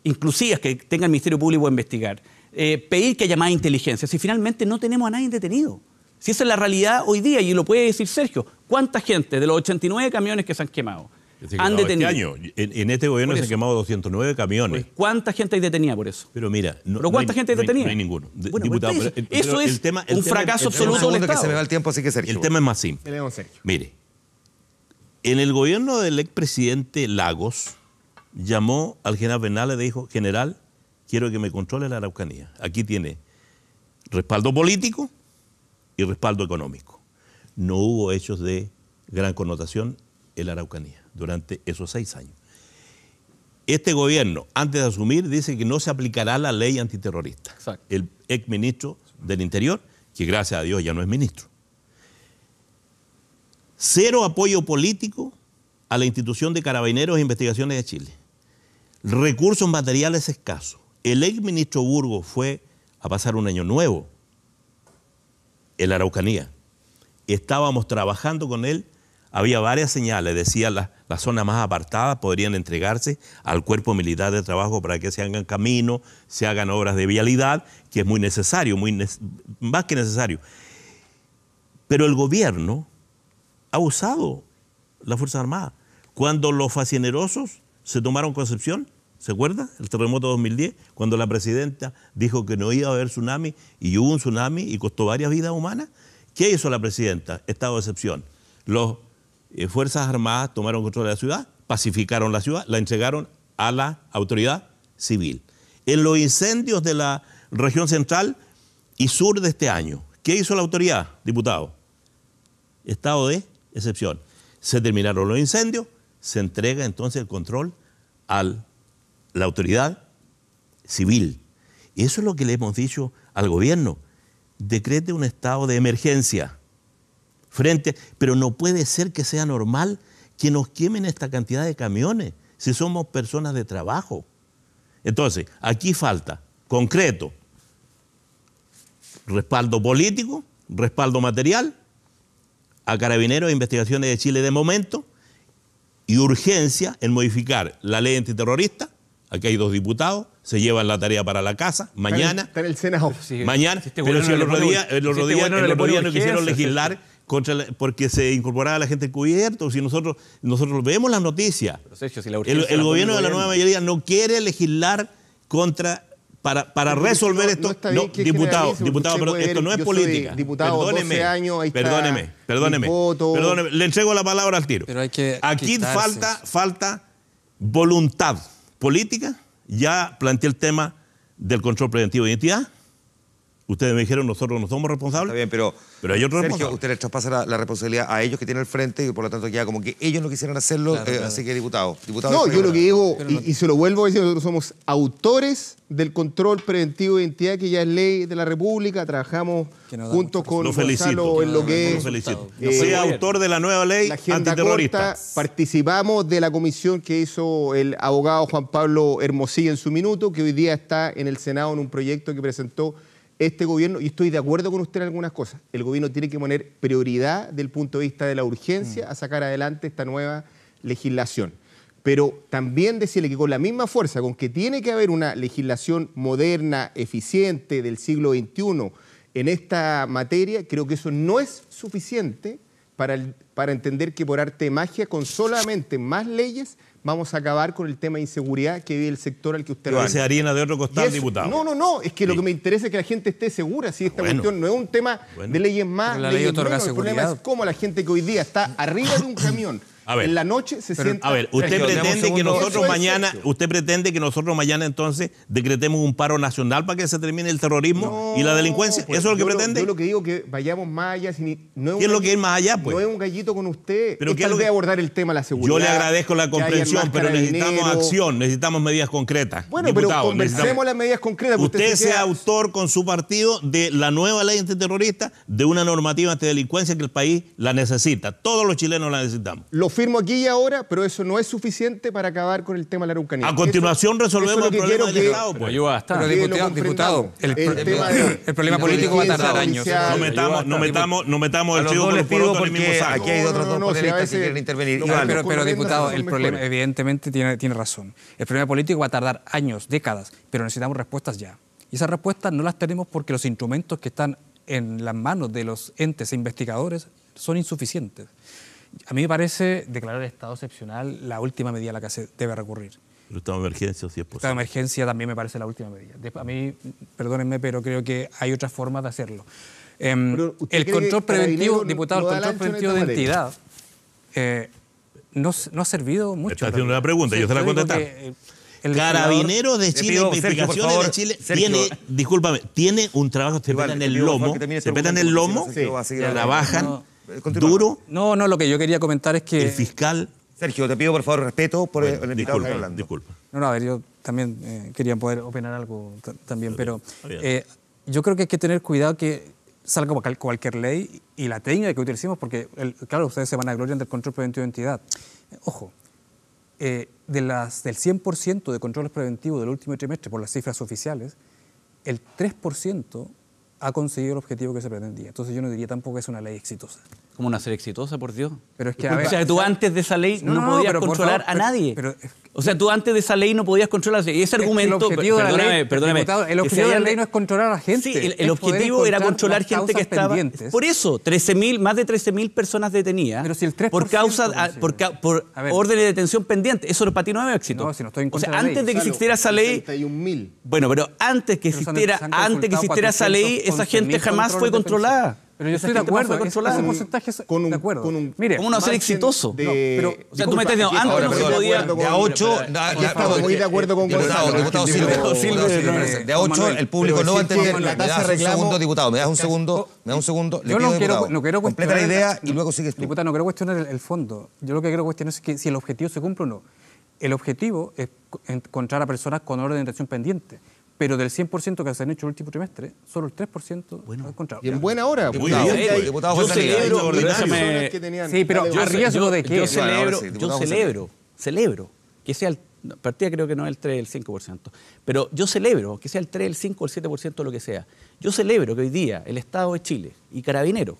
inclusivas que tenga el Ministerio Público a investigar? Pedir que haya más inteligencia, si finalmente no tenemos a nadie detenido. Si esa es la realidad hoy día, y lo puede decir Sergio, ¿cuánta gente de los 89 camiones que se han quemado han detenido? Este año, en este gobierno se han quemado 209 camiones. Pues, ¿cuánta gente hay detenida por eso? Pero mira, ¿Pero cuánta gente hay detenida? No hay ninguno. Bueno, diputado, eso es un fracaso absoluto del Estado. Que se me va el tiempo, así que Sergio. El tema es más simple. Mire, en el gobierno del expresidente Lagos, llamó al general Bernal y le dijo, general, quiero que me controle la Araucanía. Aquí tiene respaldo político y respaldo económico. No hubo hechos de gran connotación en la Araucanía durante esos 6 años. Este gobierno, antes de asumir, dice que no se aplicará la ley antiterrorista. Exacto. El exministro del Interior, que gracias a Dios ya no es ministro. Cero apoyo político a la institución de Carabineros e Investigaciones de Chile. Recursos materiales escasos. El exministro Burgos fue a pasar un año nuevo en la Araucanía. Estábamos trabajando con él, había varias señales, decía las zonas más apartadas podrían entregarse al cuerpo militar de trabajo para que se hagan caminos, se hagan obras de vialidad, que es muy necesario, más que necesario. Pero el gobierno ha usado las Fuerzas Armadas. Cuando los facinerosos se tomaron Concepción, ¿se acuerda? El terremoto de 2010, cuando la presidenta dijo que no iba a haber tsunami y hubo un tsunami y costó varias vidas humanas. ¿Qué hizo la presidenta? Estado de excepción. Las Fuerzas Armadas tomaron control de la ciudad, pacificaron la ciudad, la entregaron a la autoridad civil. En los incendios de la región central y sur de este año, ¿qué hizo la autoridad, diputado? Estado de excepción. Se terminaron los incendios, se entrega entonces el control a la autoridad civil. Y eso es lo que le hemos dicho al gobierno. Decrete un estado de emergencia. Pero no puede ser que sea normal que nos quemen esta cantidad de camiones si somos personas de trabajo. Entonces, aquí falta concreto, respaldo político, respaldo material a Carabineros e Investigaciones de Chile de momento y urgencia en modificar la ley antiterrorista. Aquí hay 2 diputados, se llevan la tarea para la casa, mañana. Está en el Senado. Mañana, pero si el otro día no quisieron legislar porque se incorporaba la gente encubierta. Si nosotros vemos las noticias, el gobierno de la nueva mayoría no quiere legislar para resolver esto. No, diputado, pero esto no es política. Diputado, 12 años, ahí perdóneme, le entrego la palabra al tiro. Pero hay que aquí falta voluntad política. Ya planteé el tema del control preventivo de identidad. Ustedes me dijeron, nosotros no somos responsables. Está bien, pero hay otro Sergio, responsable. usted le traspasa la responsabilidad a ellos que tienen el frente y por lo tanto queda como que ellos no quisieran hacerlo, Claro. así que diputado. No, yo lo que digo, y se lo vuelvo a decir, nosotros somos autores del control preventivo de identidad, que ya es ley de la República, trabajamos juntos con Gonzalo en lo que es... Sea autor de la nueva ley antiterrorista. Corta, participamos de la comisión que hizo el abogado Juan Pablo Hermosilla en su minuto, que hoy día está en el Senado en un proyecto que presentó este gobierno, y estoy de acuerdo con usted en algunas cosas. El gobierno tiene que poner prioridad del punto de vista de la urgencia a sacar adelante esta nueva legislación. Pero también decirle que con la misma fuerza con que tiene que haber una legislación moderna, eficiente, del siglo XXI en esta materia, creo que eso no es suficiente para entender que por arte de magia, con solamente más leyes, vamos a acabar con el tema de inseguridad que vive el sector al que usted va. Esa harina de otro costal, diputado. No, es que lo que me interesa es que la gente esté segura. Si esta cuestión no es un tema de leyes más, la ley otorga menos. El problema es cómo la gente que hoy día está arriba de un camión en la noche se sienta... A ver, usted pretende que nosotros mañana entonces decretemos un paro nacional para que se termine el terrorismo y la delincuencia. Pues, ¿eso es lo que pretende? Yo lo que digo es que vayamos más allá. ¿Qué es lo que es más allá, pues? No es un gallito con usted. Pero es tal vez abordar el tema de la seguridad. Yo le agradezco la comprensión, pero necesitamos acción, necesitamos medidas concretas. Bueno, diputado, pero conversemos las medidas concretas. Usted sea autor con su partido de la nueva ley antiterrorista, de una normativa antidelincuencia que el país la necesita. Todos los chilenos la necesitamos. Lo firmo aquí y ahora, pero eso no es suficiente para acabar con el tema de la Araucanía. A continuación resolvemos el problema del Estado. Pues ayuda bastante. Pero diputado, el problema político va a tardar años. No metamos el chivo con los porotos en el mismo saco. Aquí hay otros dos panelistas que quieren intervenir. Pero diputado, el problema evidentemente tiene razón. El problema político va a tardar años, décadas, pero necesitamos respuestas ya. Y esas respuestas no las tenemos porque los instrumentos que están en las manos de los entes e investigadores son insuficientes. A mí me parece declarar el estado excepcional la última medida a la que se debe recurrir. El estado de emergencia, si es posible. El estado de emergencia también me parece la última medida. A mí, perdónenme, pero creo que hay otras formas de hacerlo. El control preventivo, diputado, el control preventivo de identidad no ha servido mucho. Está haciendo una pregunta, yo se la contestar. Carabineros de Chile, Investigaciones de Chile, tiene un trabajo, se pegan el lomo, trabajan duro. No, lo que yo quería comentar es que... El fiscal... Sergio, te pido por favor respeto por el invitado que está hablando. Disculpa. No, a ver, yo también quería poder opinar algo también, pero yo creo que hay que tener cuidado que salga cualquier ley y la técnica que utilicemos, porque, claro, ustedes se van a gloriar del control preventivo de identidad. Ojo, del 100% de controles preventivos del último trimestre, por las cifras oficiales, el 3% ha conseguido el objetivo que se pretendía. Entonces yo no diría tampoco que es una ley exitosa. ¿Cómo una ser exitosa, por Dios? Pero es que, o sea, tú antes de esa ley no podías controlar a nadie. O sea, tú antes de esa ley no podías controlar. Y ese argumento... Perdóname. El objetivo de la ley no es controlar a la gente. Sí, el objetivo era controlar gente que estaba... Pendientes. Por eso, más de 13.000 personas detenidas. Pero si el 3%, por orden de detención pendiente. Eso para ti no es éxito. No, si no estoy en contra de la ley. Antes de que existiera esa ley... 61.000. Bueno, pero antes que existiera esa ley, esa gente jamás fue controlada. Pero yo estoy de acuerdo, ese porcentaje de acuerdo. Mire, ¿cómo no ser exitoso? Pero, o sea, tú me estás diciendo, antes no se podía... De a 8, estamos muy de acuerdo con Gonzalo. Diputado Silva, de a 8 el público no va a entender. La tasa de reclamo... Diputado, me das un segundo. Yo no quiero completa la idea y luego sigues tú. Diputado, no quiero cuestionar el fondo. Yo lo que quiero cuestionar es que si el objetivo se cumple o no. El objetivo es encontrar a personas con orden de detención pendiente. Pero del 100% que se han hecho el último trimestre, solo el 3% lo ha encontrado. Y en buena hora. Diputado, yo celebro... Sí, pero ¿a riesgo de qué? Yo celebro que sea el... Partida creo que no es el 3, el 5%. Pero yo celebro que sea el 3, el 5, el 7%, lo que sea. Yo celebro que hoy día el Estado de Chile y Carabineros,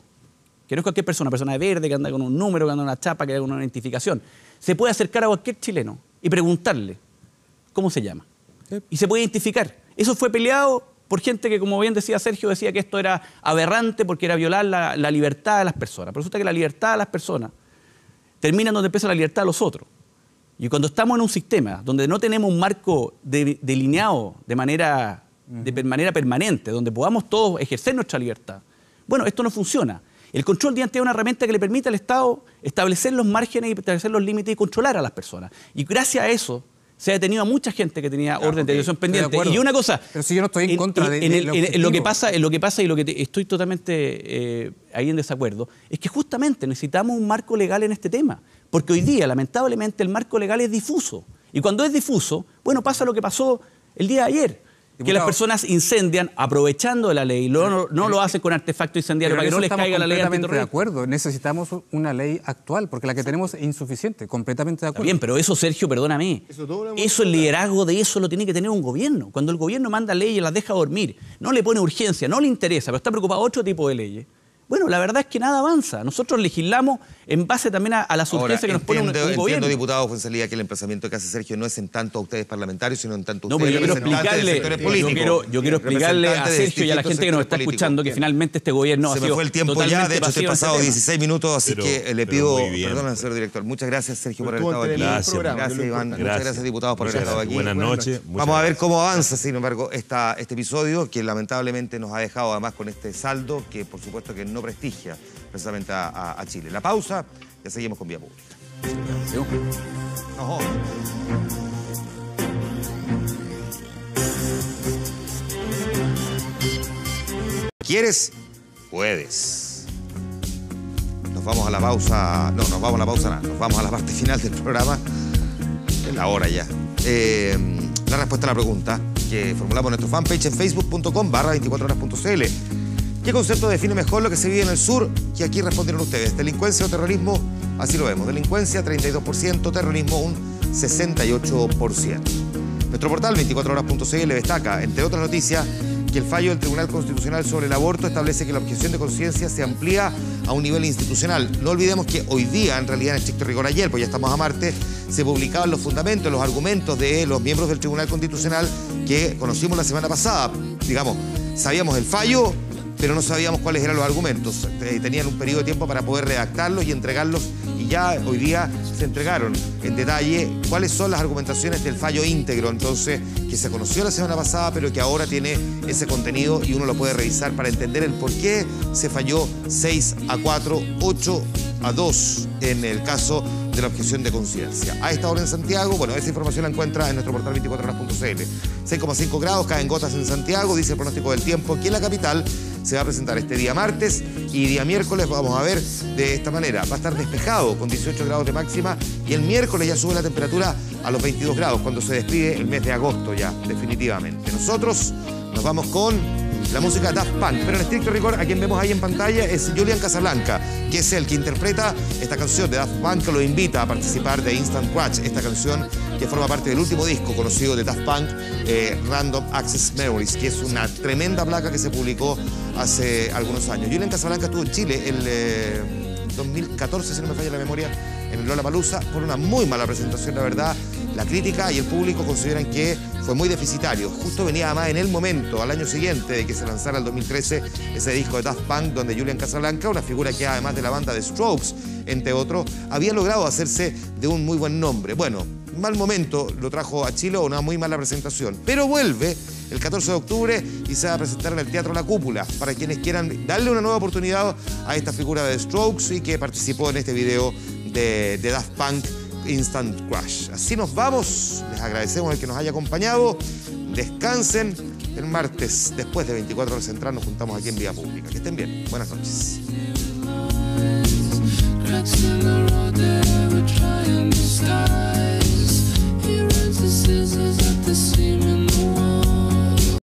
que no es cualquier persona de verde, que anda con un número, que anda con una chapa, que anda con una identificación, se puede acercar a cualquier chileno y preguntarle cómo se llama. Y se puede identificar. Eso fue peleado por gente que, como bien decía Sergio, decía que esto era aberrante porque era violar la libertad de las personas. Pero resulta que la libertad de las personas termina donde empieza la libertad de los otros. Y cuando estamos en un sistema donde no tenemos un marco delineado de manera permanente, donde podamos todos ejercer nuestra libertad, bueno, esto no funciona. El control de identidad es una herramienta que le permite al Estado establecer los márgenes y establecer los límites y controlar a las personas. Y gracias a eso se ha detenido a mucha gente que tenía orden de detención pendiente. Y una cosa... Pero si yo no estoy en contra de lo que pasa y lo que estoy totalmente ahí en desacuerdo, es que justamente necesitamos un marco legal en este tema. Porque hoy día, lamentablemente, el marco legal es difuso. Y cuando es difuso, bueno, pasa lo que pasó el día de ayer. Que las personas incendian aprovechando de la ley, no lo hacen con artefacto incendiario para que no les caiga la ley antiterrorista. De acuerdo, necesitamos una ley actual, porque la que tenemos es insuficiente, completamente de acuerdo. Está bien, pero eso, Sergio, perdóname, eso el liderazgo de eso lo tiene que tener un gobierno. Cuando el gobierno manda leyes, las deja dormir, no le pone urgencia, no le interesa, pero está preocupado otro tipo de leyes. Bueno, la verdad es que nada avanza. Nosotros legislamos en base también a las urgencias que nos pone un gobierno. Entiendo, diputado Fuenzalía, que el emplazamiento que hace Sergio no es en tanto a ustedes parlamentarios, sino en tanto a ustedes yo quiero explicarle a Sergio y a la gente que nos está escuchando que finalmente este gobierno se me fue el tiempo ya, de hecho te he pasado 16 minutos, así que le pido perdón, señor director. Muchas gracias, Sergio, por haber estado aquí. Gracias, Iván. Muchas gracias, diputados, por haber estado aquí. Buenas noches. Vamos a ver cómo avanza, sin embargo, este episodio, que lamentablemente nos ha dejado además con este saldo, que por supuesto que no prestigia precisamente a Chile. La pausa, ya seguimos con Vía Pública. No. ¿Quieres? Puedes. Nos vamos a la pausa. No, nos vamos a la pausa nada. Nos vamos a la parte final del programa. Es la hora ya. La respuesta a la pregunta que formulamos en nuestro fanpage en facebook.com/24horas.cl. ¿Qué concepto define mejor lo que se vive en el sur? Que aquí respondieron ustedes. ¿Delincuencia o terrorismo? Así lo vemos. Delincuencia, 32%. Terrorismo, un 68%. Nuestro portal, 24horas.cl, destaca, entre otras noticias, que el fallo del Tribunal Constitucional sobre el aborto establece que la objeción de conciencia se amplía a un nivel institucional. No olvidemos que hoy día, en realidad en estricto rigor ayer, pues ya estamos a martes, se publicaban los fundamentos, los argumentos de los miembros del Tribunal Constitucional que conocimos la semana pasada. Digamos, sabíamos el fallo, pero no sabíamos cuáles eran los argumentos. Tenían un periodo de tiempo para poder redactarlos y entregarlos Y ya hoy día se entregaron en detalle cuáles son las argumentaciones del fallo íntegro, entonces, que se conoció la semana pasada, pero que ahora tiene ese contenido y uno lo puede revisar para entender el por qué se falló 6-4, 8-2 en el caso de la objeción de conciencia. A esta hora en Santiago, bueno, esa información la encuentra en nuestro portal 24horas.cl. 6,5 grados, caen gotas en Santiago, dice el pronóstico del tiempo, que en la capital se va a presentar este día martes y día miércoles vamos a ver de esta manera. Va a estar despejado con 18 grados de máxima y el miércoles ya sube la temperatura a los 22 grados cuando se despide el mes de agosto ya, definitivamente. Nosotros nos vamos con la música Daft Punk, pero en estricto rigor a quien vemos ahí en pantalla es Julian Casablanca, que es el que interpreta esta canción de Daft Punk, que lo invita a participar de Instant Crush, esta canción que forma parte del último disco conocido de Daft Punk, Random Access Memories, que es una tremenda placa que se publicó hace algunos años. Julian Casablanca estuvo en Chile el 2014, si no me falla la memoria, en el Lollapalooza, por una muy mala presentación, la verdad. La crítica y el público consideran que fue muy deficitario. Justo venía además en el momento, al año siguiente de que se lanzara el 2013, ese disco de Daft Punk, donde Julian Casablanca, una figura que además de la banda de Strokes, entre otros, había logrado hacerse de un muy buen nombre. Bueno, mal momento lo trajo a Chile, una muy mala presentación. Pero vuelve el 14 de octubre y se va a presentar en el Teatro La Cúpula, para quienes quieran darle una nueva oportunidad a esta figura de Strokes y que participó en este video de Daft Punk, Instant Crush. Así nos vamos, les agradecemos el que nos haya acompañado, descansen, el martes después de 24 horas central nos juntamos aquí en Vía Pública. Que estén bien, buenas noches. Cracks in the road that I would try and disguise. He runs the scissors at the seam in the wall.